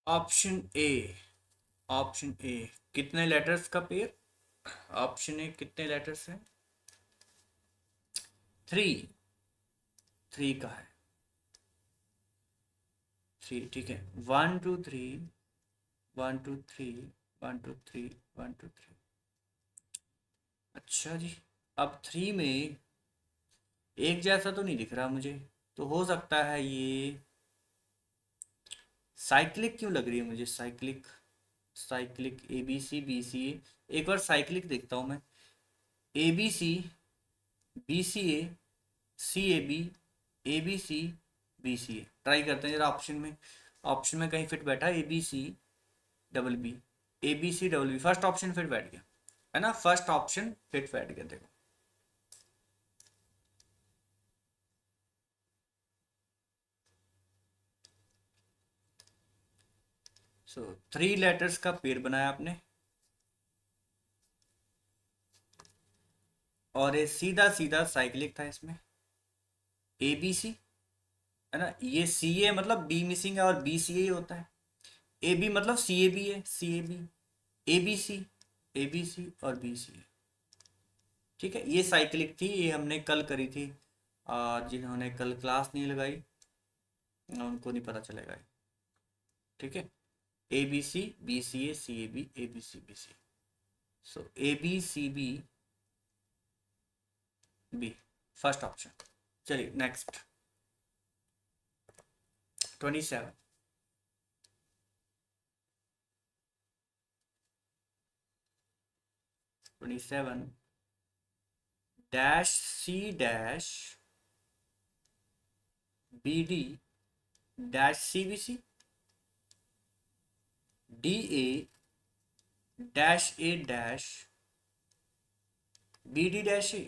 Option A, option A कितने letters का pair? Option A कितने letters हैं? 3, 3 का है, 3। ठीक है, 1 2 3, 1 2 3, 1 2 3, 1 2 3। अच्छा जी, अब 3 में एक जैसा तो नहीं दिख रहा मुझे, तो हो सकता है ये साइक्लिक क्यों लग रही है मुझे, cyclic, cyclic A B C B C A. एक बार साइक्लिक देखता हूँ मैं, A B C B C A C A B A B C B C A. Try करते हैं जरा ऑप्शन में, ऑप्शन में कहीं फिट बैठा, A B C double B, A B C double B, first option fit बैठ गया, है ना, फर्स्ट ऑप्शन फिट बैठ गया। देखो, सो 3 लेटर्स का पेयर बनाया आपने, और ये सीधा सीधा साइक्लिक था इसमें, ए बी सी, है ना, ये सी ए मतलब बी मिसिंग है और बी सी ए होता है, ए बी मतलब सी ए बी है, C A B, A B C, A B C और बी सी ए। ठीक है, ये साइक्लिक थी, ये हमने कल करी थी, जिन्होंने कल क्लास नहीं लगाई उनको नहीं पता चलेगा ये। ठीक है, A B C B C A C A B A B C B C. So A B C B B, first option. चलिए next 27। 27 dash C dash B D dash C B C D A dash B D dash A.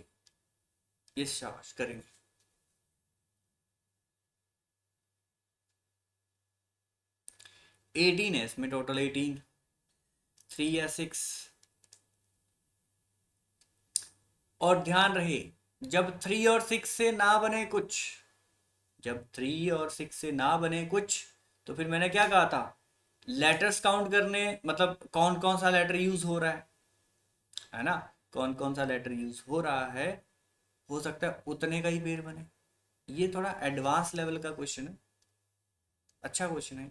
ये शाबाश करेंगे। Eighteen है इसमें total, 18, 3 या 6। और ध्यान रहे, जब 3 और 6 से ना बने कुछ, जब 3 और 6 से ना बने कुछ, तो फिर मैंने क्या कहा था, लेटर्स काउंट करने, मतलब कौन कौन सा लेटर यूज हो रहा है ना, कौन कौन सा लेटर यूज हो रहा है, हो सकता है उतने का ही पेयर बने। ये थोड़ा एडवांस लेवल का क्वेश्चन है, अच्छा क्वेश्चन है।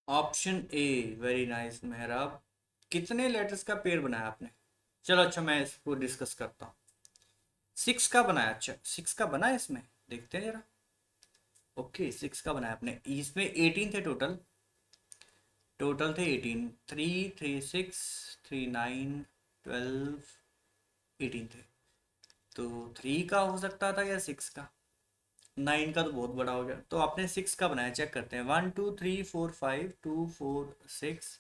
ऑप्शन ए, वेरी नाइस मेहराब। कितने लेटर्स का पेयर बनाया आपने? चलो अच्छा, मैं इसको डिस्कस करता हूँ। 6 का बनाया, अच्छा 6 का बनाया, इसमें देखते हैं जरा। ओके 6 का बनाया आपने, इसमें 18 थे टोटल, टोटल थे 18, 3 3 6 3 9 12, 18 थे। तो 3 का हो सकता था या 6 का, 9 का तो बहुत बड़ा हो गया, तो आपने 6 का बनाया। चेक करते हैं, 1 2 3 4 5 2 4 6,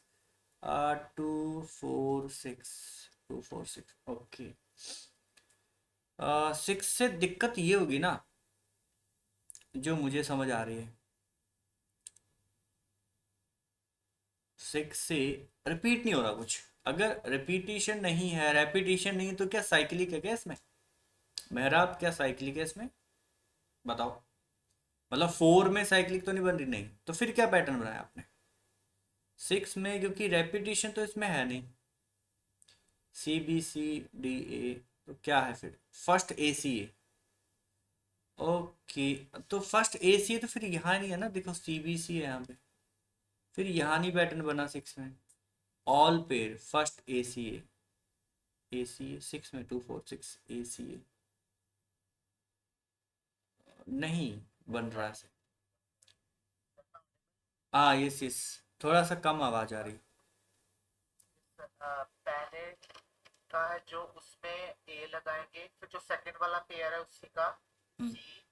2 4 6 ओके। 6 से दिक्कत ये होगी ना, जो मुझे समझ आ रही है, 6 से रिपीट नहीं हो रहा कुछ। अगर रिपीटिशन नहीं है, रेपिटिशन नहीं, तो क्या साइक्लिक है क्या इसमें? मेहराब क्या साइक्लिक है इसमें, बताओ। मतलब 4 में साइक्लिक तो नहीं बन रही, नहीं तो फिर क्या पैटर्न बनाया आपने 6 में, क्योंकि रेपिटिशन तो इसमें है नहीं। सी बी सी डी ए, तो क्या है फिर, first A C A. Okay, तो फर्स्ट ए सी है, तो फिर यहाँ नहीं है ना, देखो सी बी सी है यहाँ पे, फिर यहाँ नहीं पैटर्न बना 6 में। All pair first A C A, A C ए 6 में 2 4 6 ए सी ए नहीं बन रहा है। हाँ यस, थोड़ा सा कम आवाज आ रही। पहले का है जो उसमें ए लगाएंगे, फिर जो सेकंड वाला पेयर है उसी का हम्म सी,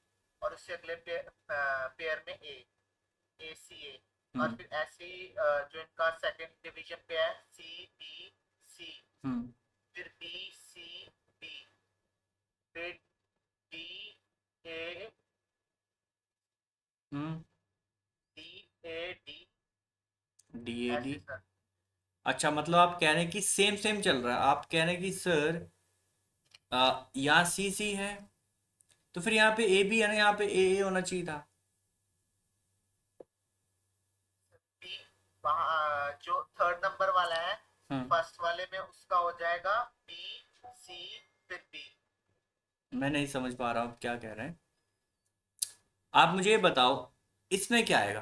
और उससे अगले पेयर में ए सी ए, और हम्म फिर ऐसे ही जो इनका सेकंड डिवीजन पे है सी बी सी, हम्म फिर बी सी बी, फिर D A hmm D A D, D A D. ऐसे सर। अच्छा, मतलब आप कह रहे हैं कि सेम सेम चल रहा है, आप कह रहे हैं कि सर यहाँ सी सी है, तो फिर यहाँ पे ए बी है ना, यहाँ पे ए होना चाहिए था। बी वहाँ जो थर्ड नंबर वाला है, हम्म फर्स्ट वाले में उसका हो जाएगा बी सी फिर बी। मैं नहीं समझ पा रहा हूँ आप क्या कह रहे हैं, आप मुझे ये बताओ इसमें क्या आएगा।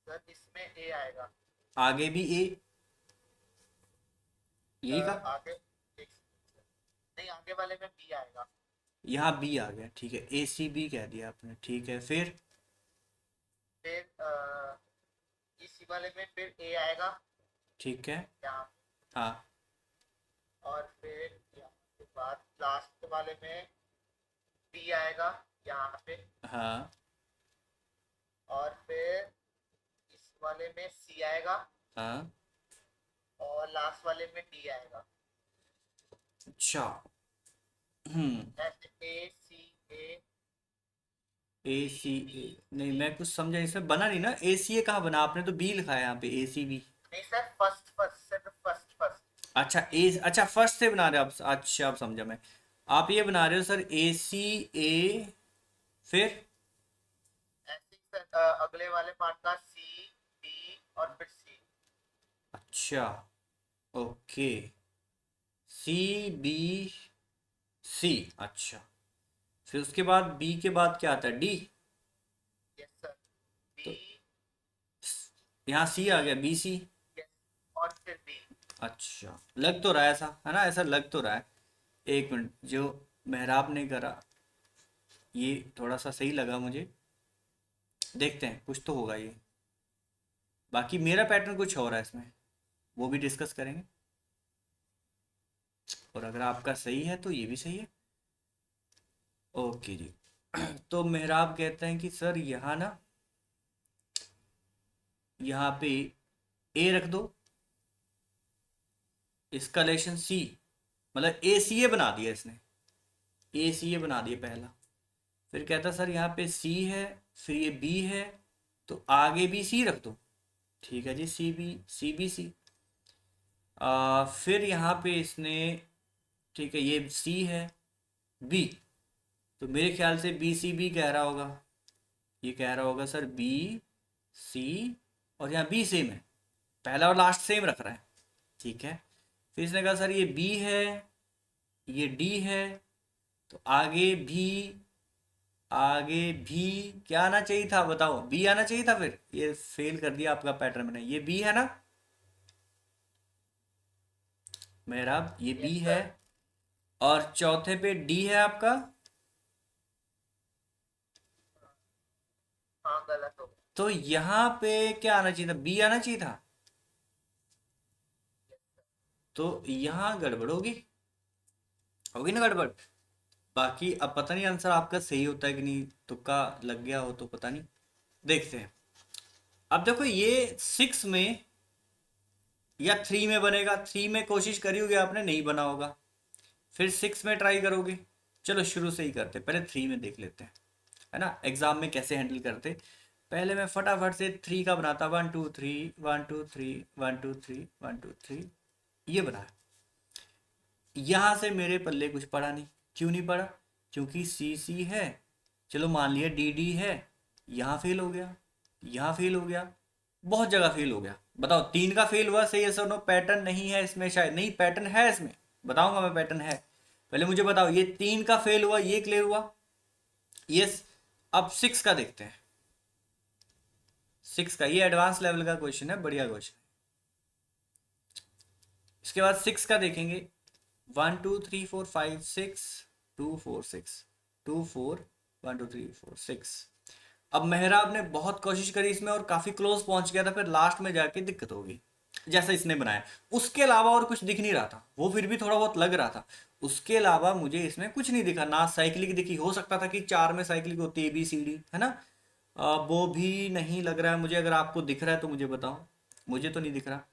सर इसमें ए आएगा। आगे भी ए, यही का, आगे एक, नहीं आगे वाले में बी आएगा। यहाँ बी आ गया, ठीक है, ए सी बी कह दिया आपने, ठीक है फिर। फिर इसी वाले में फिर ए आएगा ठीक है। यहाँ, हाँ और फिर यहाँ के बाद लास्ट वाले में बी आएगा यहाँ पे, हाँ और फिर इस वाले में सी आएगा, हाँ। और लास्ट वाले में डी आएगा। अच्छा। ऐसे ए सी ए। ए सी ए, नहीं मैं कुछ समझा इसमें बना नहीं ना। ए सी ए कहाँ बना, आपने तो बी लिखा है यहाँ पे, ए सी बी। नहीं सर, फर्स्ट फर्स्ट सिर्फ फर्स्ट फर्स्ट। अच्छा ए, अच्छा फर्स्ट से बना रहे हो आप, अच्छा अब समझा मैं। आप ये बना रहे हो सर ए सी ए, फिर ऐसे ही सर अगले वाले पार्ट का सी डी और फिर सी। अच्छा ओके, सी बी सी, अच्छा। फिर उसके बाद बी के बाद क्या आता है, डी। यस सर, तो बी, यहाँ सी आ गया, बी सी। यस, और फिर बी। अच्छा लग तो रहा है ऐसा, है ना, ऐसा लग तो रहा है। एक मिनट, जो मेहराब ने करा ये थोड़ा सा सही लगा मुझे, देखते हैं कुछ तो होगा ये। बाकी मेरा पैटर्न कुछ और है इसमें, वो भी डिस्कस करेंगे। और अगर आपका सही है तो ये भी सही है। ओके जी। तो मेहराब कहते हैं कि सर यहाँ ना, यहाँ पे ए रख दो, इसका सी, मतलब ए सी ए बना दिया इसने, ए सी ए बना दिया पहला। फिर कहता सर यहाँ पे सी है, फिर ये बी है, तो आगे भी सी रख दो। ठीक है जी, सी बी सी बी सी। फिर यहाँ पे इसने, ठीक है ये सी है, बी, तो मेरे ख्याल से बी सी बी कह रहा होगा, ये कह रहा होगा सर बी सी, और यहाँ बी सेम है, पहला और लास्ट सेम रख रहा है। ठीक है। फिर इसने कहा सर ये बी है, ये डी है, तो आगे भी, आगे भी क्या आना चाहिए था बताओ, बी आना चाहिए था। फिर ये फेल कर दिया आपका पैटर्न मैंने, ये बी है ना मेहराब, ये बी यस है, सर। और चौथे पे डी है आपका। हाँ गलत हो गया। तो यहाँ पे क्या आना चाहिए था, बी आना चाहिए था। तो यहाँ गड़बड़ होगी, होगी ना गड़बड़। बाकी अब पता नहीं आंसर आपका सही होता है कि नहीं, तुक्का लग गया हो तो पता नहीं, देखते हैं। अब देखो ये 6 में या 3 में बनेगा, 3 में कोशिश करी होगी आपने, नहीं बना होगा, फिर 6 में ट्राई करोगे। चलो शुरू से ही करते, पहले 3 में देख लेते हैं, है ना, एग्जाम में कैसे हैंडल करते। पहले मैं फटाफट से 3 का बनाता, 1 2 3 1 2 3 1 2 3 1 2 3, ये बना। यहाँ से मेरे पल्ले कुछ पड़ा नहीं, क्यों नहीं पड़ा, क्योंकि सी सी है, चलो मान लिया डी डी है, यहाँ फेल हो गया, यहाँ फेल हो गया, बहुत जगह फेल हो गया। बताओ 3 का फेल हुआ, सही है सर, नो पैटर्न नहीं है इसमें, शायद नहीं पैटर्न है इसमें, बताऊंगा मैं पैटर्न है। पहले मुझे बताओ, ये 3 का फेल हुआ, ये क्लियर हुआ, यस। अब 6 का देखते हैं, 6 का, ये एडवांस लेवल का क्वेश्चन है, बढ़िया क्वेश्चन। इसके बाद 6 का देखेंगे, 1 2 3 4 5 6 2 4 6 2 4 1 2 3 4 6। अब मेहराब ने बहुत कोशिश करी इसमें और काफी क्लोज पहुंच गया था, फिर लास्ट में जाके दिक्कत होगी, जैसा इसने बनाया। उसके अलावा और कुछ दिख नहीं रहा था, वो फिर भी थोड़ा बहुत लग रहा था। उसके अलावा मुझे इसमें कुछ नहीं दिखा, ना साइकिलिक दिखी, हो सकता था कि 4 में साइकिलिक होती है, ABCD, है ना। वो भी नहीं लग रहा है मुझे, अगर आपको दिख रहा है तो मुझे बताओ, मुझे तो नहीं दिख रहा।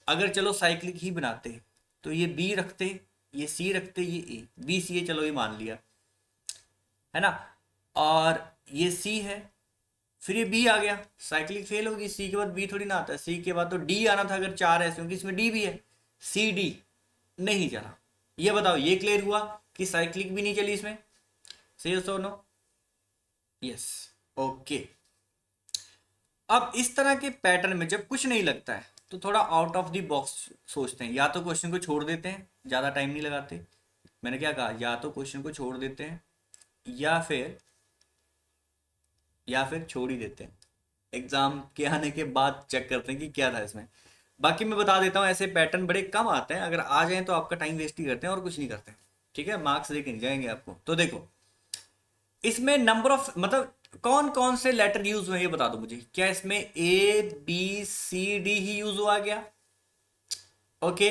अगर चलो साइक्लिक ही बनाते तो ये बी रखते, ये सी रखते, ये ए, बी सी ए, चलो ये मान लिया, है ना। और ये सी है, फिर ये बी आ गया, साइक्लिक फेल होगी, सी के बाद बी थोड़ी ना आता है, सी के बाद तो डी आना था अगर 4 है, क्योंकि इसमें डी भी है, सी डी नहीं चला। ये बताओ, ये क्लियर हुआ कि साइक्लिक भी नहीं चली इसमें, सही हो नो, यस, ओके। अब इस तरह के पैटर्न में जब कुछ नहीं लगता है तो थोड़ा आउट ऑफ द बॉक्स सोचते हैं, या तो क्वेश्चन को छोड़ देते हैं, ज़्यादा टाइम नहीं लगाते। मैंने क्या कहा, या तो क्वेश्चन को छोड़ देते हैं, या फिर छोड़ ही देते हैं, एग्जाम के आने के बाद चेक करते हैं कि क्या था इसमें। बाकी मैं बता देता हूँ, ऐसे पैटर्न बड़े कम आते हैं, अगर आ जाएं तो आपका टाइम वेस्ट ही करते हैं और कुछ नहीं करते, ठीक है, मार्क्स देके नहीं जाएंगे आपको। तो देखो इसमें नंबर ऑफ, मतलब कौन कौन से लेटर यूज हुए ये बता दो मुझे। क्या इसमें ए बी सी डी ही यूज हुआ गया? ओके,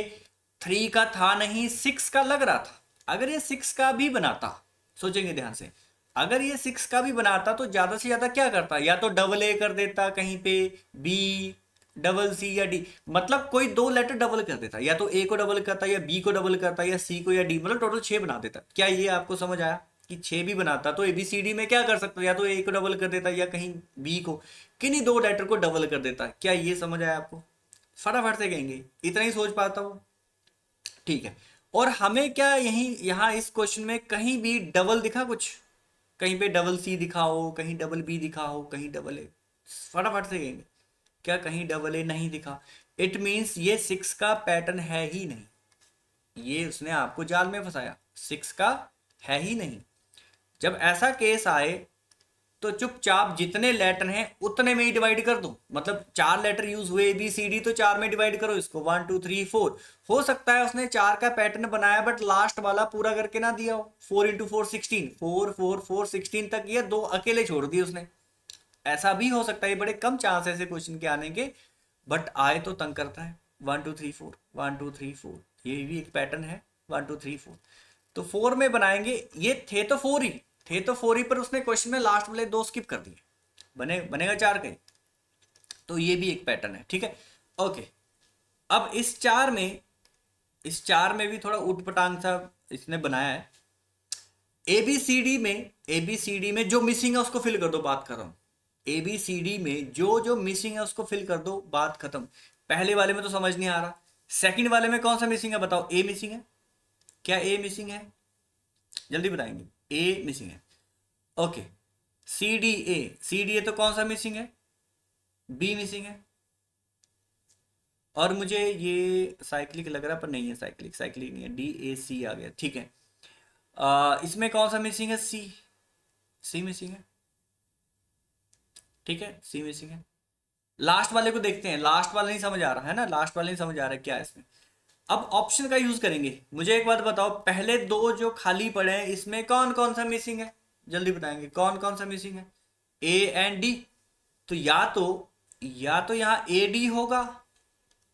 3 का था नहीं, 6 का लग रहा था। अगर ये 6 का भी बनाता, सोचेंगे ध्यान से, अगर ये 6 का भी बनाता तो ज्यादा से ज्यादा क्या करता, या तो डबल ए कर देता कहीं पे, बी, डबल सी या डी, मतलब कोई 2 लेटर डबल कर देता, या तो ए को डबल करता या बी को डबल करता या सी को या डी, मतलब टोटल 6 बना देता। क्या ये आपको समझ आया कि 6 भी बनाता तो एबीसीडी में क्या कर सकता, या तो ए को डबल कर देता या कहीं बी को, किन्हीं 2 लेटर को डबल कर देता। क्या ये समझ आया आपको? फटाफट से कहेंगे, इतना ही सोच पाता हूँ, ठीक है। और हमें क्या यहीं यहाँ इस क्वेश्चन में कहीं भी डबल दिखा कुछ? कहीं पे डबल सी दिखा हो, कहीं डबल बी दिखा हो, कहीं डबल ए? फटाफट से कहेंगे, क्या कहीं डबल ए नहीं दिखा? इट मीन्स ये 6 का पैटर्न है ही नहीं, ये उसने आपको जाल में फंसाया, 6 का है ही नहीं। जब ऐसा केस आए तो चुपचाप जितने लेटर हैं उतने में ही डिवाइड कर दो, मतलब 4 लेटर यूज हुए ए बी सी डी, तो 4 में डिवाइड करो इसको, 1 2 3 4। हो सकता है उसने 4 का पैटर्न बनाया बट लास्ट वाला पूरा करके ना दिया हो, 4 इंटू 4 16, 4 4 4 16 तक, ये 2 अकेले छोड़ दिए उसने। ऐसा भी हो सकता है, बड़े कम चांस ऐसे क्वेश्चन के आने के, बट आए तो तंग करता है। 1 2 3 4 1 2 3 4, ये भी एक पैटर्न है, 1 2 3 4। तो 4 में बनाएंगे, ये थे तो 4 ही, थे तो 4 ही, पर उसने क्वेश्चन में लास्ट वाले 2 स्किप कर दिए, बनेगा 4 के। तो ये भी एक पैटर्न है, ठीक है, ओके। अब इस चार में भी थोड़ा उटपटांग सा इसने बनाया है। एबीसीडी में जो मिसिंग है उसको फिल कर दो, बात खत्म। एबीसीडी में जो जो मिसिंग है उसको फिल कर दो, बात खत्म। पहले वाले में तो समझ नहीं आ रहा, सेकंड वाले में कौन सा मिसिंग है बताओ? ए मिसिंग है। क्या ए मिसिंग है? जल्दी बताएंगे, ए मिसिंग है, ओके। सी डी ए तो कौन सा मिसिंग है? बी मिसिंग है। और मुझे ये साइक्लिक लग रहा है, पर नहीं है, साइक्लिक नहीं है, डी ए सी आ गया, ठीक है। इसमें कौन सा मिसिंग है? सी, सी मिसिंग है, ठीक है, सी मिसिंग है। लास्ट वाले को देखते हैं, लास्ट वाला नहीं समझ आ रहा है ना, लास्ट वाला नहीं समझ आ रहा है क्या है इसमें। अब ऑप्शन का यूज करेंगे। मुझे एक बात बताओ, पहले 2 जो खाली पड़े हैं इसमें कौन कौन सा मिसिंग है? जल्दी बताएंगे कौन कौन सा मिसिंग है? A and D. तो या तो यहाँ ए डी होगा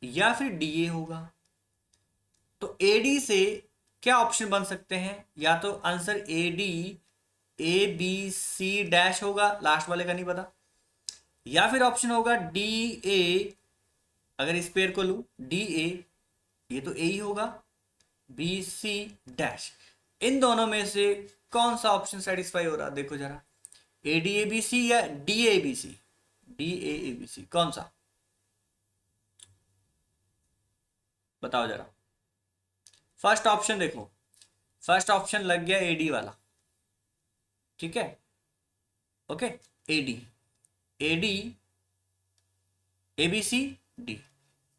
या फिर डी ए होगा। तो ए डी से क्या ऑप्शन बन सकते हैं? या तो answer A D, A B C dash होगा, लास्ट वाले का नहीं पता, या फिर ऑप्शन होगा डी ए। अगर इस पेयर को लूं डी ए, ये तो ए ही होगा, बी सी डैश। इन दोनों में से कौन सा ऑप्शन सेटिस्फाई हो रहा, देखो जरा, ए डी ए बी सी या D A B C? D A B C कौन सा, बताओ जरा। फर्स्ट ऑप्शन देखो, फर्स्ट ऑप्शन लग गया ए डी वाला, ठीक है, okay. A D, A D, A B C, D,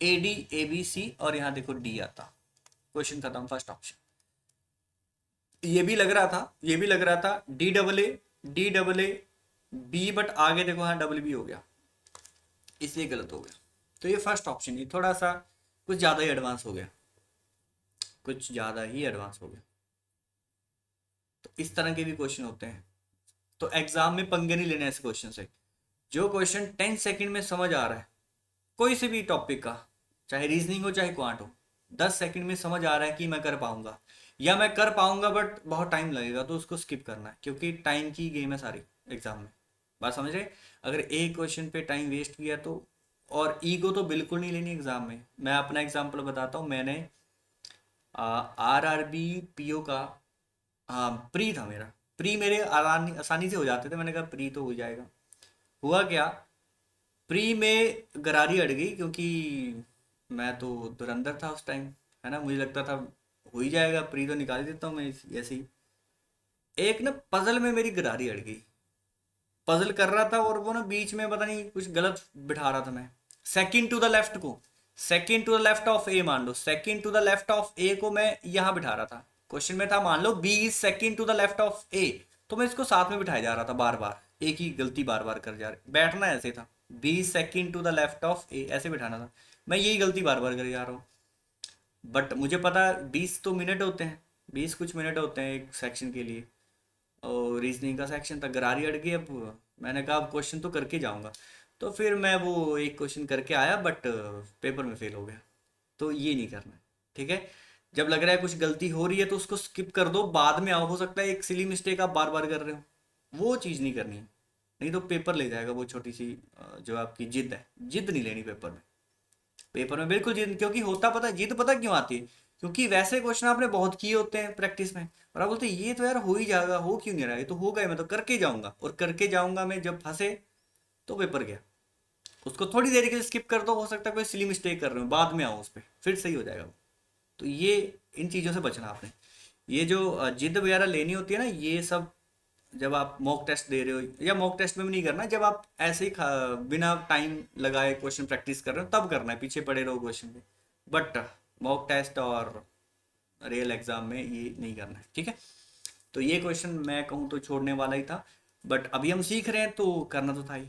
A D A B C, और यहां देखो डी आता, क्वेश्चन खत्म, फर्स्ट ऑप्शन। ये भी लग रहा था D double A, D double A B, but आगे देखो हाँ डबल बी हो गया, इसलिए गलत हो गया। तो ये फर्स्ट ऑप्शन, ये थोड़ा सा कुछ ज़्यादा ही एडवांस हो गया, कुछ ज़्यादा ही एडवांस हो गया। तो इस तरह के भी क्वेश्चन होते हैं, तो एग्जाम में पंगे नहीं लेने ऐसे क्वेश्चन से। जो क्वेश्चन 10 सेकंड में समझ आ रहा है, कोई से भी टॉपिक का, चाहे रीजनिंग हो चाहे क्वांट हो, 10 सेकंड में समझ आ रहा है कि मैं कर पाऊंगा या मैं कर पाऊंगा बट बहुत टाइम लगेगा, तो उसको स्किप करना है, क्योंकि टाइम की गेम है सारी एग्जाम में, बात समझ रहे? अगर एक क्वेश्चन पे टाइम वेस्ट किया तो, और ईगो तो बिल्कुल नहीं लेनी एग्जाम में। मैं अपना एग्जाम्पल बताता हूँ, मैंने R R B P O का, हाँ प्री था मेरा, प्री मेरे आसानी से हो जाते थे, मैंने कहा प्री तो हो जाएगा। हुआ क्या, प्री में गरारी अड़ गई, क्योंकि मैं तो धुरंधर था उस टाइम, है ना, मुझे लगता था हो ही जाएगा, प्री तो निकाल ही देता हूँ मैं ऐसे ही। एक ना पजल में मेरी गरारी अड़ गई, पजल कर रहा था और वो ना बीच में पता नहीं कुछ गलत बिठा रहा था मैं, सेकंड टू द लेफ्ट को, second to the left of A, मान लो second to the left of A को मैं यहाँ बिठा रहा था। क्वेश्चन में था मान लो B is second to the left of A, तो मैं इसको साथ में बिठाया जा रहा था, बार बार एक ही गलती बार बार कर जा रहे, बैठना ऐसे था, B second to the left of A ऐसे बिठाना था, मैं यही गलती बार बार कर जा रहा हूँ। बट मुझे पता 20 तो मिनट होते हैं, 20 कुछ मिनट होते हैं एक सेक्शन के लिए, और रीजनिंग का सेक्शन था, गरारी अड़ गई। अब मैंने कहा अब क्वेश्चन तो करके जाऊंगा। तो फिर मैं वो एक क्वेश्चन करके आया, बट पेपर में फेल हो गया। तो ये नहीं करना है, ठीक है। जब लग रहा है कुछ गलती हो रही है तो उसको स्किप कर दो, बाद में आओ। हो सकता है एक सिली मिस्टेक आप बार बार कर रहे हो, वो चीज़ नहीं करनी है। नहीं तो पेपर ले जाएगा वो छोटी सी जो आपकी जिद है, जिद नहीं लेनी पेपर में। पेपर में बिल्कुल जिद, क्योंकि होता पता है जिद पता क्यों आती है, क्योंकि वैसे क्वेश्चन आपने बहुत किए होते हैं प्रैक्टिस में, और आप बोलते हैं ये तो यार हो ही जाएगा, हो क्यों नहीं रहा, ये तो होगा ही, मैं तो करके जाऊंगा। और करके जाऊंगा मैं जब फंसे तो पेपर गया। उसको थोड़ी देर के लिए स्किप कर दो, हो सकता है कोई सिली मिस्टेक कर रहे हो, बाद में आओ उस पर, फिर सही हो जाएगा वो। तो ये इन चीज़ों से बचना आपने। ये जो जिद वगैरह लेनी होती है ना, ये सब जब आप मॉक टेस्ट दे रहे हो, या मॉक टेस्ट में भी नहीं करना, जब आप ऐसे ही बिना टाइम लगाए क्वेश्चन प्रैक्टिस कर रहे हो तब करना है, पीछे पड़े रहो क्वेश्चन पे। बट मॉक टेस्ट और रियल एग्जाम में ये नहीं करना है, ठीक है। तो ये क्वेश्चन मैं कहूँ तो छोड़ने वाला ही था, बट अभी हम सीख रहे हैं तो करना तो था ही,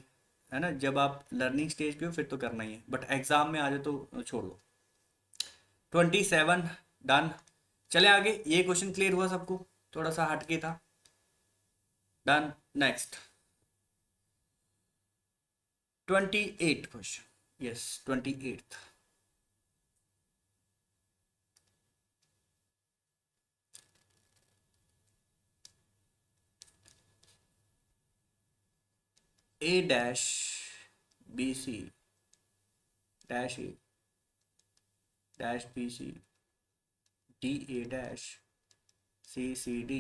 है ना। जब आप लर्निंग स्टेज पे हो फिर तो करना ही है, बट एग्जाम में आ जाए तो छोड़ दो। 27 डन। चले आगे, ये क्वेश्चन क्लियर हुआ सबको, थोड़ा सा हटके था। Done. Next 28 question, yes 28th। A dash B C dash A dash B C D A dash C C D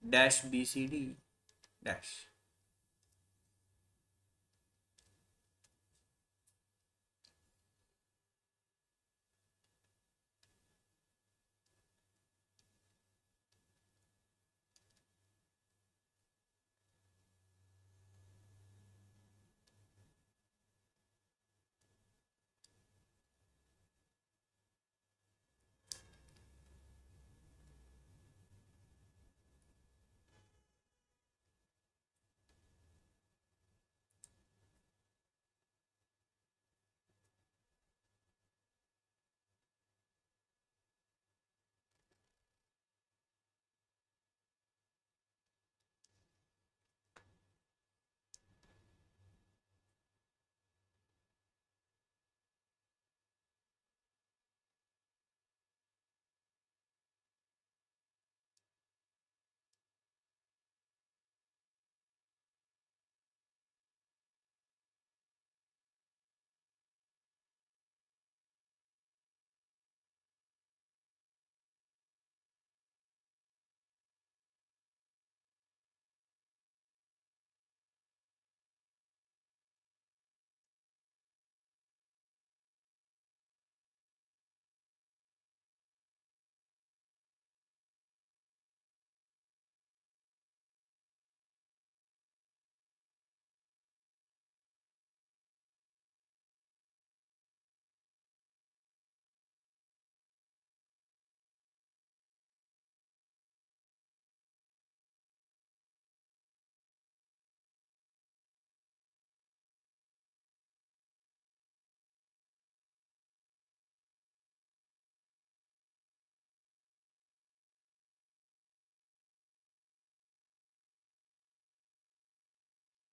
dash B C D dash.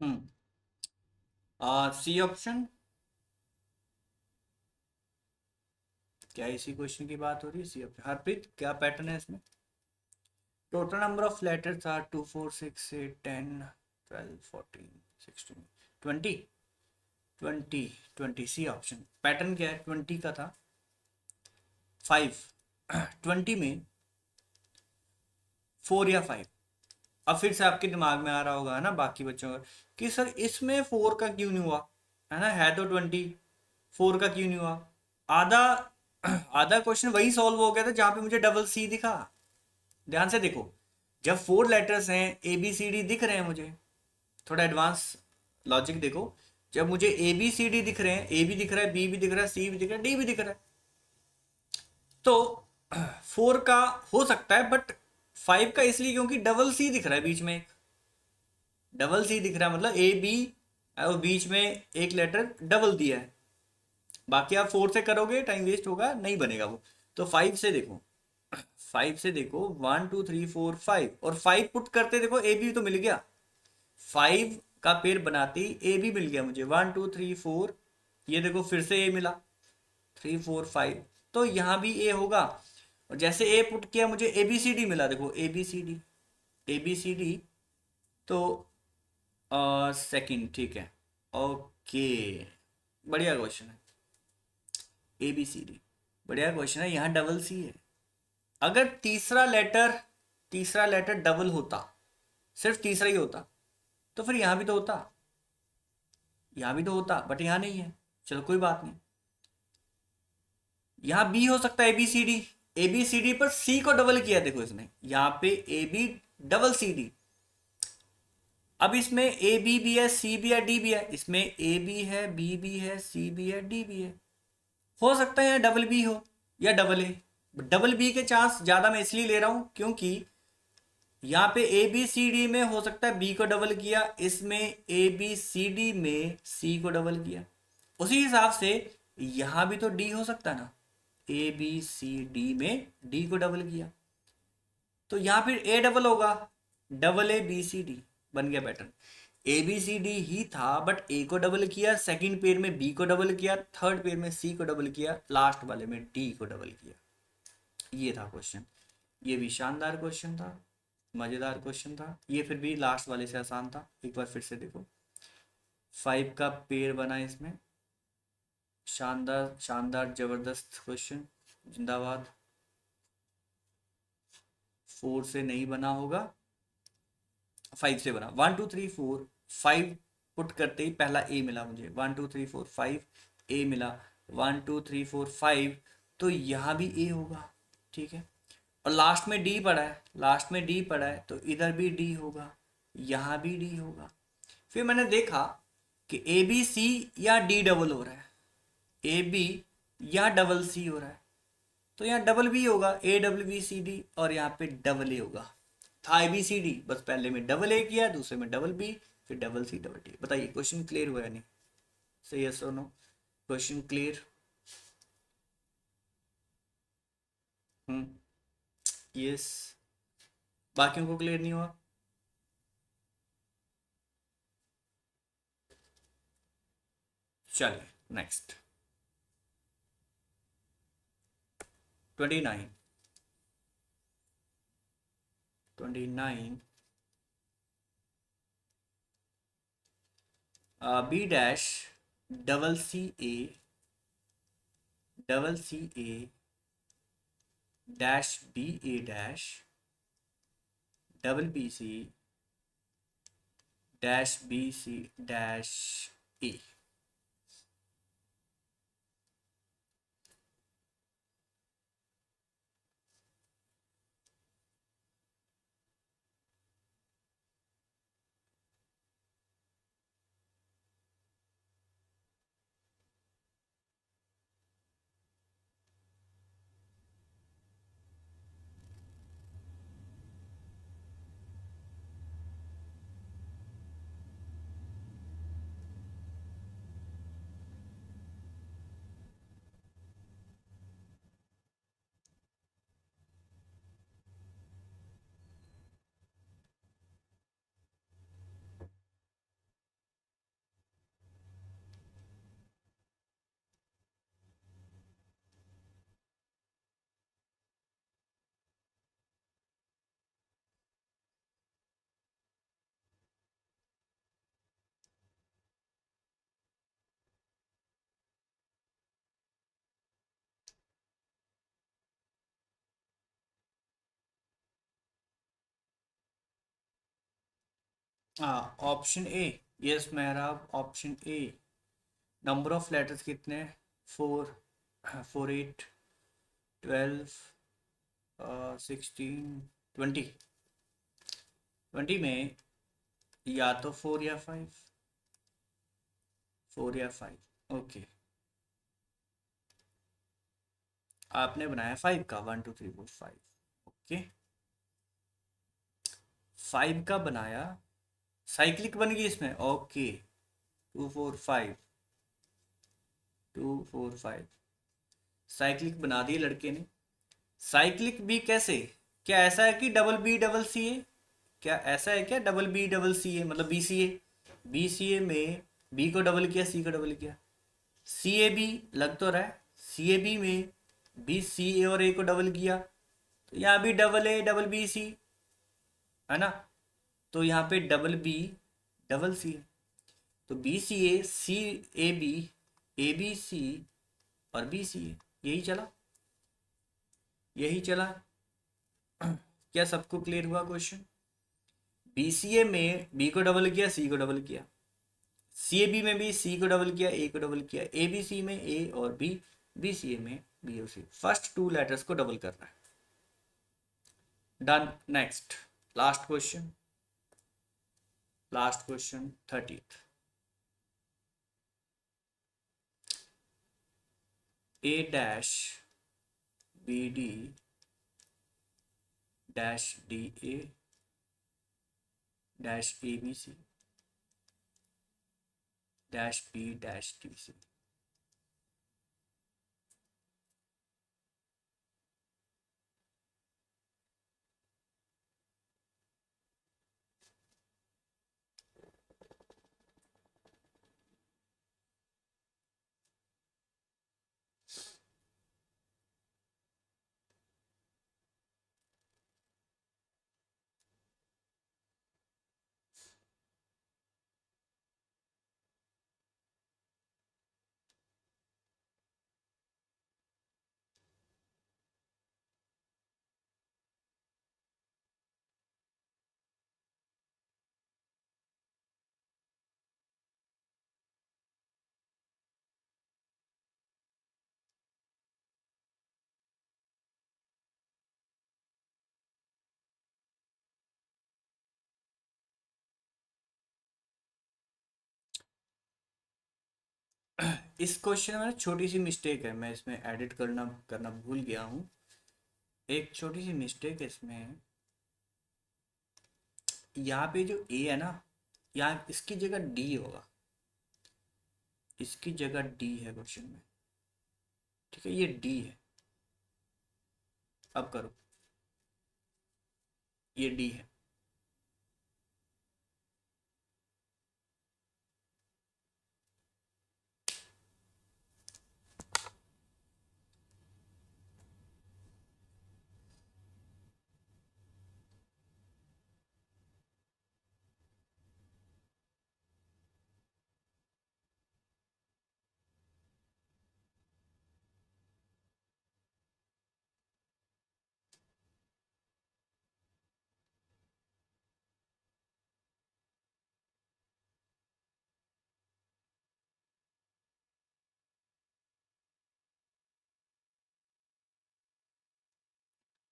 Hmm. C option. क्या इसी क्वेश्चन की बात हो रही है? C option. हरप्रीत क्या pattern है इसमें? Total number of letters are 2 4 6 8 10 12 14 16 20। 20 20 C option. Pattern क्या है? 20 का था 5, 20 में 4 या 5। अब फिर से आपके दिमाग में आ रहा होगा, है ना, बाकी बच्चों का, कि सर इसमें 4 का क्यों नहीं हुआ, है ना, है तो 20, 4 का क्यों नहीं हुआ। आधा आधा क्वेश्चन वही सॉल्व हो गया था जहां पे मुझे डबल सी दिखा। ध्यान से देखो, जब 4 लेटर्स हैं, ए बी सी डी दिख रहे हैं मुझे, थोड़ा एडवांस लॉजिक देखो। जब मुझे ए बी सी डी दिख रहे हैं, ए भी दिख रहा है, बी भी दिख रहा है, सी भी दिख रहा है, डी भी दिख रहा है, तो 4 का हो सकता है, बट 5 का इसलिए क्योंकि डबल सी दिख रहा है बीच में। डबल सी दिख रहा है मतलब ए बी, और बीच में एक लेटर डबल दिया है। बाकी आप 4 से करोगे टाइम वेस्ट होगा, नहीं बनेगा वो। तो 5 से देखो, 5 से देखो, 1 2 3 4 5, और 5 पुट करते देखो ए बी तो मिल गया। 5 का पेड़ बनाते ही ए भी मिल गया मुझे, 1 2 3 4, ये देखो फिर से ए मिला, 3 4 5, तो यहाँ भी ए होगा। और जैसे ए पुट किया मुझे ए बी सी डी मिला, देखो A B C D, A B C D, तो सेकंड, ठीक है, ओके, बढ़िया क्वेश्चन है, ए बी सी डी, बढ़िया क्वेश्चन है। यहाँ डबल सी है, अगर तीसरा लेटर डबल होता, सिर्फ तीसरा ही होता, तो फिर यहाँ भी तो होता, यहाँ भी तो होता, बट यहाँ नहीं है, चलो कोई बात नहीं। यहाँ बी हो सकता है, A B C D, A B C D पर सी को डबल किया, देखो इसने यहाँ पे A B double C D. अब इसमें ए बी भी है, सी भी है, डी भी है, इसमें ए भी है, बी भी है, सी भी है, डी भी है, हो सकता है यहाँ डबल बी हो या डबल ए। डबल बी के चांस ज्यादा मैं इसलिए ले रहा हूं क्योंकि यहाँ पे ए बी सी डी में हो सकता है बी को डबल किया, इसमें ए बी सी डी में सी को डबल किया, उसी हिसाब से यहाँ भी तो डी हो सकता है ना, ए बी सी डी में डी को डबल किया, तो यहाँ फिर ए डबल होगा, double A B C D, बन गया पैटर्न। ए बी सी डी ही था, बट ए को डबल किया, सेकंड पेयर में बी को डबल किया, थर्ड पेयर में सी को डबल किया, लास्ट वाले में डी को डबल किया। ये था क्वेश्चन, ये भी शानदार क्वेश्चन था, मजेदार क्वेश्चन था, ये फिर भी लास्ट वाले से आसान था। एक बार फिर से देखो, 5 का पेयर बना इसमें, शानदार शानदार जबरदस्त क्वेश्चन, जिंदाबाद। 4 से नहीं बना होगा, 5 से बना, 1 2 3 4 5 पुट करते ही पहला ए मिला मुझे, 1 2 3 4 5 ए मिला, 1 2 3 4 5, तो यहाँ भी ए होगा, ठीक है। और लास्ट में डी पड़ा है, लास्ट में डी पड़ा है, तो इधर भी डी होगा, यहाँ भी डी होगा। फिर मैंने देखा कि ए बी सी या डी डबल हो रहा है, ए बी या डबल सी हो रहा है, तो यहाँ डबल बी होगा, A W B C D, और यहाँ पे डबल ए होगा। था ए बी सी डी, बस पहले में डबल ए किया, दूसरे में डबल बी, फिर डबल सी डबल डी। बताइए क्वेश्चन क्लियर हुआ या नहीं, सही यस और नो, क्वेश्चन क्लियर? यस, बाकियों को क्लियर नहीं हुआ? चलिए next, 29, 29, B dash double C A, double C A dash B A dash double B C dash B C dash A. हाँ, option A, yes Mehrab, option A. Number of letters कितने हैं? 4, 4 8 12 16 20, 20 में या तो 4 या 5, 4 या 5, ओके। आपने बनाया 5 का, 1 2 3 4 5, ओके। 5 का बनाया, साइक्लिक बन गई इसमें, ओके, 2 4 5, 2 4 5, साइक्लिक बना दिए लड़के ने। साइक्लिक भी कैसे? क्या ऐसा है कि डबल बी डबल सी है? क्या ऐसा है क्या, डबल बी डबल सी ए मतलब B C A, B C ए में बी को डबल किया, सी को डबल किया, सी ए बी लग तो रहा है, सी ए बी में बी सी ए और ए को डबल किया, तो यहाँ भी double A double B C, है ना, तो यहाँ पे डबल बी डबल सी, तो B C A C A B A B C और बी सी ए, यही चला, यही चला। क्या सबको क्लियर हुआ क्वेश्चन? बी सी ए में बी को डबल किया, सी को डबल किया, सी ए बी में भी सी को डबल किया, ए को डबल किया, ए बी सी में ए और बी, बी सी ए में बी और सी, फर्स्ट टू लेटर्स को डबल कर रहा है। Done. Next last question, last question 30th। A dash B D dash D A dash A B C dash B dash D C. इस question में छोटी सी mistake है, मैं इसमें एडिट करना करना भूल गया हूँ। एक छोटी सी मिस्टेक है इसमें, यहाँ पे जो ए है ना, यहाँ इसकी जगह डी होगा, इसकी जगह डी है क्वेश्चन में, ठीक है, ये डी है। अब करो, ये डी है।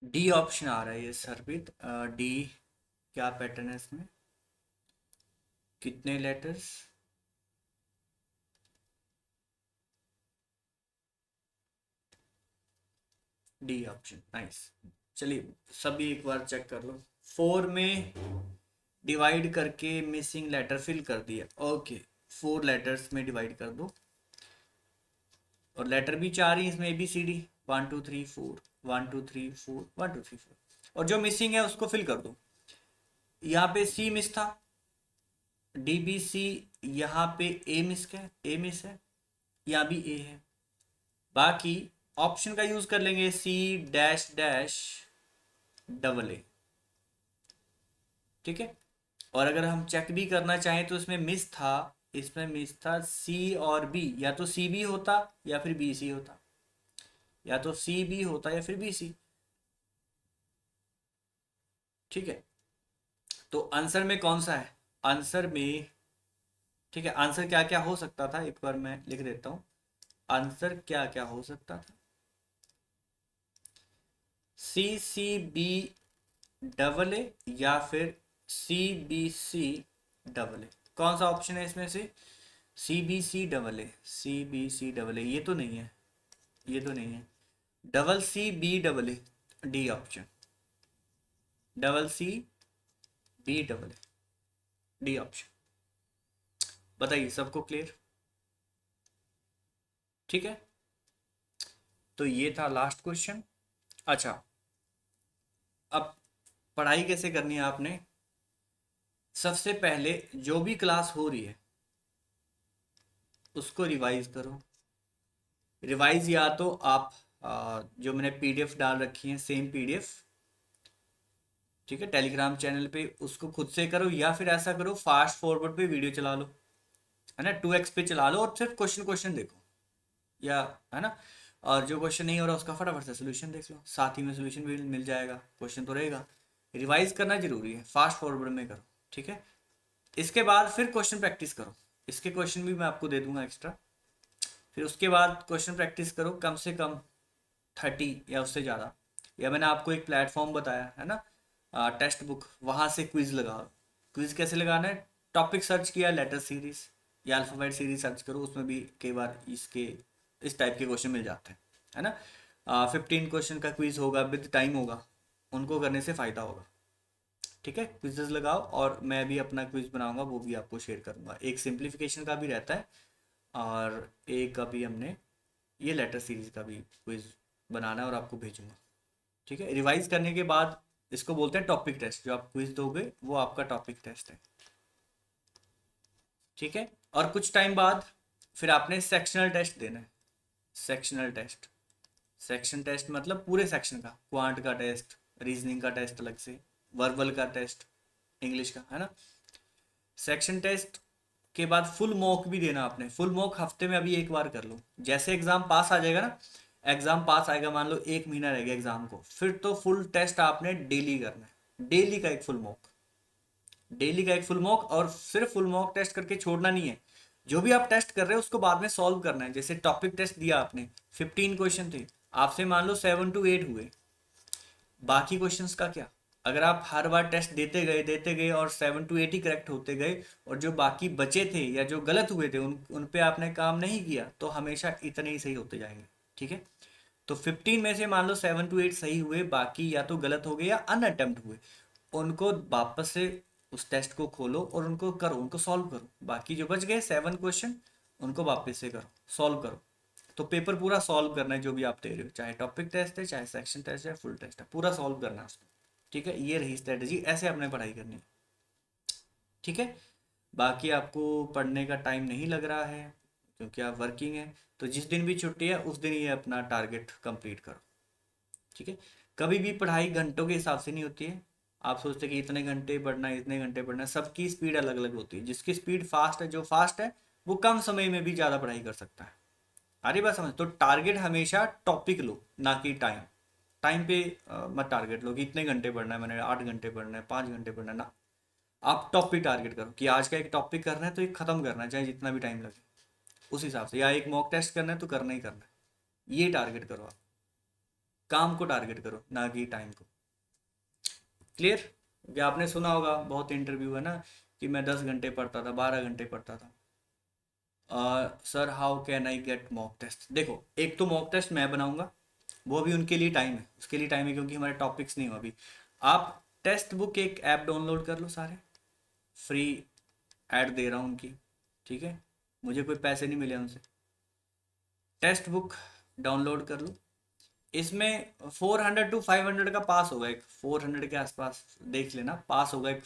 डी ऑप्शन आ रहा है ये सर्वित, डी क्या पैटर्न है इसमें, कितने लेटर्स, डी ऑप्शन, नाइस। चलिए सभी एक बार चेक कर लो, 4 में डिवाइड करके मिसिंग लेटर फिल कर दिया, ओके, 4 लेटर्स में डिवाइड कर दो, और लेटर भी 4 ही इसमें, ए बी सी डी, 1 2 3 4, 1 2 3 4, 1 2 3 4, और जो मिसिंग है उसको फिल कर दो। यहाँ पे सी मिस था, डी बी सी, यहाँ पे ए मिस है, ए मिस है, यहाँ भी ए है, बाकी ऑप्शन का यूज कर लेंगे, C dash dash double A, ठीक है। और अगर हम चेक भी करना चाहें तो इसमें मिस था, इसमें मिस था सी और बी, या तो सी बी होता या फिर बी सी होता, या तो सी बी होता या फिर बी सी, ठीक है। तो आंसर में कौन सा है, आंसर में, ठीक है, आंसर क्या क्या हो सकता था एक बार मैं लिख देता हूँ, आंसर क्या क्या हो सकता था, सी सी बी डबल ए या फिर सी बी सी डबल ए, कौन सा ऑप्शन है इसमें से, C B C double A, C B C double A, ये तो नहीं है, ये तो नहीं है, double C B double A, D option, double C B double A, D option. बताइए सबको क्लियर, ठीक है। तो ये था लास्ट क्वेश्चन। अच्छा, अब पढ़ाई कैसे करनी है आपने, सबसे पहले जो भी क्लास हो रही है उसको रिवाइज करो। रिवाइज या तो आप जो मैंने पीडीएफ डाल रखी है सेम पीडीएफ, ठीक है, टेलीग्राम चैनल पे, उसको खुद से करो, या फिर ऐसा करो फास्ट फॉरवर्ड पे वीडियो चला लो, है ना, 2x पे चला लो और सिर्फ क्वेश्चन क्वेश्चन देखो, या, है ना, और जो क्वेश्चन नहीं हो रहा उसका फटाफट से सोल्यूशन देख लो, साथ ही में सोल्यूशन भी मिल जाएगा, क्वेश्चन तो रहेगा। रिवाइज करना जरूरी है, फास्ट फॉरवर्ड में करो, ठीक है। इसके बाद फिर क्वेश्चन प्रैक्टिस करो, इसके क्वेश्चन भी मैं आपको दे दूंगा एक्स्ट्रा। फिर उसके बाद क्वेश्चन प्रैक्टिस करो कम से कम 30 या उससे ज़्यादा, या मैंने आपको एक प्लेटफॉर्म बताया है ना, टेक्स्ट बुक, वहाँ से क्विज लगाओ। क्विज कैसे लगाना है, टॉपिक सर्च किया, लेटर सीरीज या अल्फ़ाबेट सीरीज सर्च करो, उसमें भी कई बार इसके इस टाइप के क्वेश्चन मिल जाते हैं, है ना। 15 क्वेश्चन का क्विज होगा, विद टाइम होगा, उनको करने से फ़ायदा होगा, ठीक है। क्विजेस लगाओ और मैं भी अपना क्विज बनाऊंगा, वो भी आपको शेयर करूंगा, एक सिंप्लीफिकेशन का भी रहता है और एक अभी हमने ये लेटर सीरीज का भी क्विज बनाना है और आपको भेजूंगा, ठीक है। रिवाइज करने के बाद इसको बोलते हैं टॉपिक टेस्ट, जो आप क्विज दोगे वो आपका टॉपिक टेस्ट है, ठीक है। और कुछ टाइम बाद फिर आपने सेक्शनल टेस्ट देना है। सेक्शनल टेस्ट, सेक्शन टेस्ट मतलब पूरे सेक्शन का, क्वांट का टेस्ट, रीजनिंग का टेस्ट अलग से, वर्बल का टेस्ट, इंग्लिश का, है ना। सेक्शन टेस्ट के बाद फुल मॉक भी देना आपने, फुल मॉक हफ्ते में अभी एक बार कर लो, जैसे एग्जाम पास आ जाएगा ना, एग्जाम पास आएगा, मान लो 1 महीना रह गया एग्जाम को, फिर तो फुल टेस्ट आपने डेली करना है, डेली का एक फुल मॉक, डेली का एक फुल मॉक, और सिर्फ फुल मॉक टेस्ट करके छोड़ना नहीं है, जो भी आप टेस्ट कर रहे हो उसको बाद में सॉल्व करना है। जैसे टॉपिक टेस्ट दिया आपने, 15 क्वेश्चन थे, आपसे मान लो 7 to 8 हुए, बाकी क्वेश्चंस का क्या, अगर आप हर बार टेस्ट देते गए और 7 to 8 ही करेक्ट होते गए, और जो बाकी बचे थे या जो गलत हुए थे उन पे आपने काम नहीं किया, तो हमेशा इतने ही सही होते जाएंगे, ठीक है। तो 15 में से मान लो 7 to 8 सही हुए, बाकी या तो गलत हो गए या अनअटेम्प्ट हुए, उनको वापस से उस टेस्ट को खोलो और उनको करो, उनको सॉल्व करो, बाकी जो बच गए 7 क्वेश्चन उनको वापस से करो, सॉल्व करो। तो पेपर पूरा सॉल्व करना है जो भी आप दे रहे हो, चाहे टॉपिक टेस्ट है, चाहे सेक्शन टेस्ट है, फुल टेस्ट है, पूरा सॉल्व करना है उसको, ठीक है। ये रही स्ट्रेटजी, ऐसे आपने पढ़ाई करनी है, ठीक है। बाकी आपको पढ़ने का टाइम नहीं लग रहा है क्योंकि आप वर्किंग है, तो जिस दिन भी छुट्टी है उस दिन ये अपना टारगेट कंप्लीट करो, ठीक है। कभी भी पढ़ाई घंटों के हिसाब से नहीं होती है, आप सोचते हैं कि इतने घंटे पढ़ना है, इतने घंटे पढ़ना है, सबकी स्पीड अलग अलग होती है, जिसकी स्पीड फास्ट है, जो फास्ट है वो कम समय में भी ज़्यादा पढ़ाई कर सकता है। आ रही बात समझ, तो टारगेट हमेशा टॉपिक लो, ना कि टाइम। टाइम पे मत टारगेट लो कि इतने घंटे पढ़ना है, मैंने 8 घंटे पढ़ना है, 5 घंटे पढ़ना है, ना। आप टॉपिक टारगेट करो कि आज का एक टॉपिक करना है तो एक खत्म करना है, चाहे जितना भी टाइम लगे, उस हिसाब से, या एक मॉक टेस्ट करना है तो करना ही करना है, ये टारगेट करो आप, काम को टारगेट करो ना कि टाइम को। क्लियर। कि आपने सुना होगा बहुत इंटरव्यू है ना, कि मैं 10 घंटे पढ़ता था, 12 घंटे पढ़ता था, sir how can I get mock test. देखो, एक तो मॉक टेस्ट मैं बनाऊंगा, वो भी उनके लिए टाइम है, उसके लिए टाइम है क्योंकि हमारे टॉपिक्स नहीं हो अभी। आप टेक्स्ट बुक एक ऐप डाउनलोड कर लो सारे, फ्री ऐड दे रहा हूँ उनकी, ठीक है, मुझे कोई पैसे नहीं मिले उनसे। टेक्स्ट बुक डाउनलोड कर लो, इसमें 400 to 500 का पास होगा, एक 400 के आसपास देख लेना, पास होगा एक,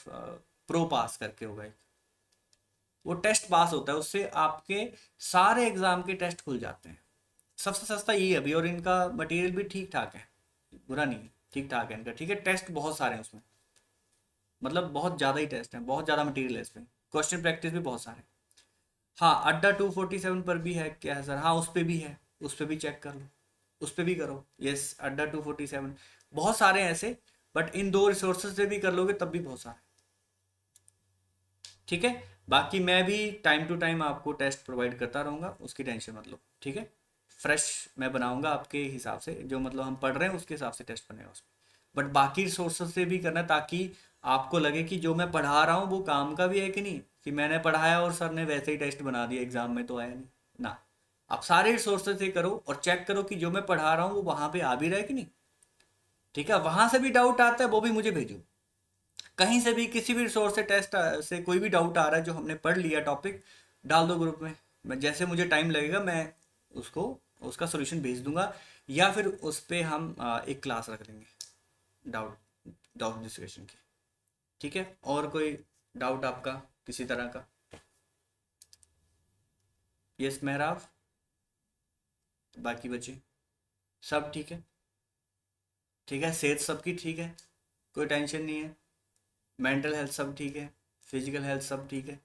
प्रो पास करके होगा एक, वो टेस्ट पास होता है, उससे आपके सारे एग्जाम के टेस्ट खुल जाते हैं। सबसे सस्ता ये अभी, और इनका मटेरियल भी ठीक ठाक है, बुरा नहीं है, ठीक ठाक है इनका, ठीक है। टेस्ट बहुत सारे हैं उसमें, मतलब बहुत ज़्यादा ही टेस्ट हैं, बहुत ज़्यादा मटेरियल है इसमें, क्वेश्चन प्रैक्टिस भी बहुत सारे। हाँ, अड्डा 247 पर भी है क्या है सर, हाँ उस पर भी है, उस पर भी चेक कर लो, उस पर भी करो, यस अड्डा 247, बहुत सारे हैं ऐसे, बट इन दो रिसोर्सेज से भी कर लोगे तब भी बहुत सारे, ठीक है। बाकी मैं भी टाइम टू टाइम आपको टेस्ट प्रोवाइड करता रहूँगा, उसकी टेंशन मत लो, ठीक है। फ्रेश मैं बनाऊंगा आपके हिसाब से, जो मतलब हम पढ़ रहे हैं उसके हिसाब से टेस्ट बनेगा उसमें, बट बाकी रिसोर्सेज से भी करना, ताकि आपको लगे कि जो मैं पढ़ा रहा हूँ वो काम का भी है कि नहीं, कि मैंने पढ़ाया और सर ने वैसे ही टेस्ट बना दिया, एग्जाम में तो आया नहीं ना। आप सारे रिसोर्सेज से करो और चेक करो कि जो मैं पढ़ा रहा हूँ वो वहाँ पे आ भी रहा है कि नहीं, ठीक है। वहाँ से भी डाउट आता है वो भी मुझे भेजो, कहीं से भी किसी भी रिसोर्स से टेस्ट से कोई भी डाउट आ रहा है जो हमने पढ़ लिया टॉपिक, डाल दो ग्रुप में, मैं जैसे मुझे टाइम लगेगा मैं उसको उसका सॉल्यूशन भेज दूंगा, या फिर उस पे हम एक क्लास रख देंगे डाउट डाउट डिस्कशन की, ठीक है। और कोई डाउट आपका किसी तरह का? यस मेहराब, बाकी बचे सब ठीक है? ठीक है, सेहत सबकी ठीक है, कोई टेंशन नहीं है, मेंटल हेल्थ सब ठीक है, फिजिकल हेल्थ सब ठीक है?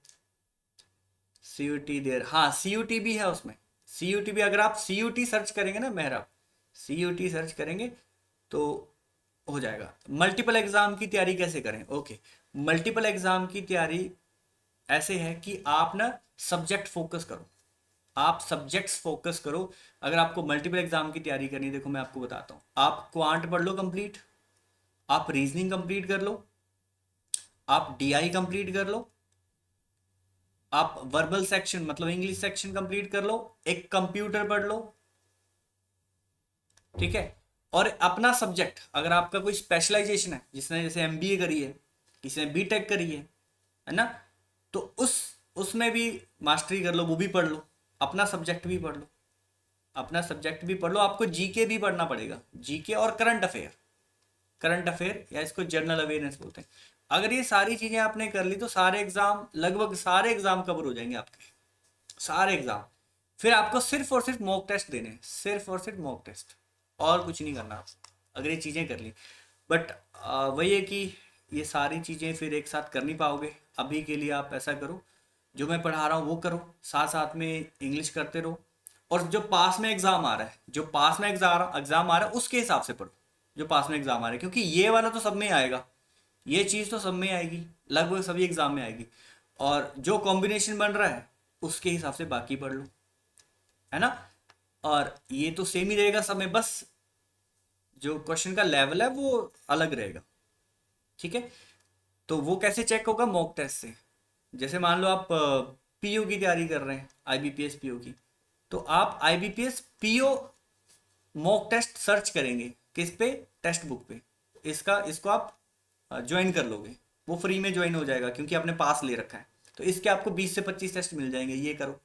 सी यू टी देर, हाँ सी यू टी भी है उसमें। सी यू टी भी, अगर आप सी यू टी सर्च करेंगे ना मेहराब, सी यू टी सर्च करेंगे तो हो जाएगा। मल्टीपल एग्जाम की तैयारी कैसे करें? ओके, मल्टीपल एग्जाम की तैयारी ऐसे है कि आप ना सब्जेक्ट फोकस करो, आप सब्जेक्ट्स फोकस करो। अगर आपको मल्टीपल एग्जाम की तैयारी करनी है, देखो मैं आपको बताता हूँ, आप क्वांट पढ़ लो कंप्लीट, आप रीजनिंग कंप्लीट कर लो, आप डीआई कंप्लीट कर लो, आप वर्बल सेक्शन मतलब इंग्लिश सेक्शन कंप्लीट कर लो, एक कंप्यूटर पढ़ लो, ठीक है? और अपना सब्जेक्ट, अगर आपका कोई स्पेशलाइजेशन है, जिसने जैसे एमबीए करी है, किसी ने बीटेक करी है ना, तो उसमें भी मास्टरी कर लो, वो भी पढ़ लो, अपना सब्जेक्ट भी पढ़ लो, अपना सब्जेक्ट भी पढ़ लो। आपको जीके भी पढ़ना पड़ेगा, जीके और करंट अफेयर, करंट अफेयर या इसको जनरल अवेयरनेस बोलते हैं। अगर ये सारी चीजें आपने कर ली तो सारे एग्जाम, लगभग सारे एग्जाम कवर हो जाएंगे आपके, सारे एग्जाम। फिर आपको सिर्फ और सिर्फ मॉक टेस्ट देने हैं, सिर्फ और सिर्फ मॉक टेस्ट, और कुछ नहीं करना आप, अगर ये चीज़ें कर ली। बट वही है कि ये सारी चीज़ें फिर एक साथ कर नहीं पाओगे। अभी के लिए आप ऐसा करो, जो मैं पढ़ा रहा हूँ वो करो, साथ साथ में इंग्लिश करते रहो, और जो पास में एग्ज़ाम आ रहा है, जो पास में एग्ज़ाम आ रहा है उसके हिसाब से पढ़ो, जो पास में एग्ज़ाम आ रहा है, क्योंकि ये वाला तो सब में आएगा, ये चीज़ तो सब में आएगी, लगभग सभी एग्ज़ाम में आएगी, और जो कॉम्बिनेशन बन रहा है उसके हिसाब से बाकी पढ़ लो, है ना? और ये तो सेम ही रहेगा सब में, बस जो क्वेश्चन का लेवल है वो अलग रहेगा, ठीक है? तो वो कैसे चेक होगा? मॉक टेस्ट से। जैसे मान लो आप पीओ की तैयारी कर रहे हैं, आईबीपीएस पीओ की, तो आप IBPS PO mock test search करेंगे किस पे? टेक्स्ट बुक पे। इसको आप ज्वाइन कर लोगे, वो फ्री में ज्वाइन हो जाएगा क्योंकि आपने पास ले रखा है। तो इसके आपको 20 से 25 टेस्ट मिल जाएंगे, ये करो।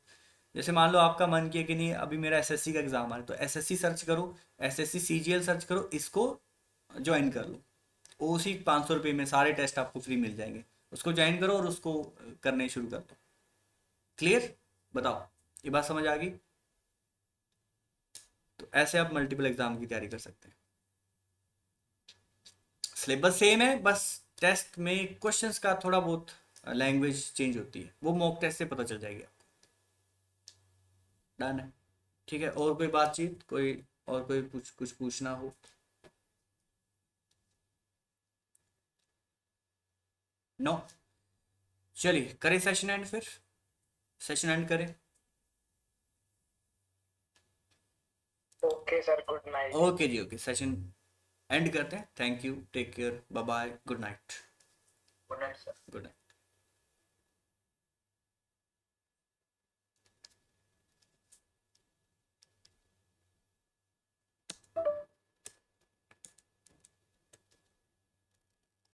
जैसे मान लो आपका मन किया कि नहीं अभी मेरा एसएससी का एग्जाम आ रहा है, तो एसएससी सर्च करो, एसएससी सीजीएल सर्च करो, इसको ज्वाइन कर लो। उसी 500 रुपये में सारे टेस्ट आपको फ्री मिल जाएंगे, उसको ज्वाइन करो और उसको करने शुरू कर दो। क्लियर? बताओ, ये बात समझ आ गई? तो ऐसे आप मल्टीपल एग्जाम की तैयारी कर सकते हैं। सिलेबस सेम है, बस टेस्ट में क्वेश्चंस का थोड़ा बहुत लैंग्वेज चेंज होती है, वो मॉक टेस्ट से पता चल जाएगी आपको। डन है? ठीक है, और कोई बातचीत, कोई और कोई कुछ पूछना हो? नो? चलिए करें सेशन एंड, फिर सेशन एंड करें। Okay sir, good night. Okay जी, ओके, सेशन एंड करते हैं। Thank you, take care, bye bye, good night. Good night sir. Good night.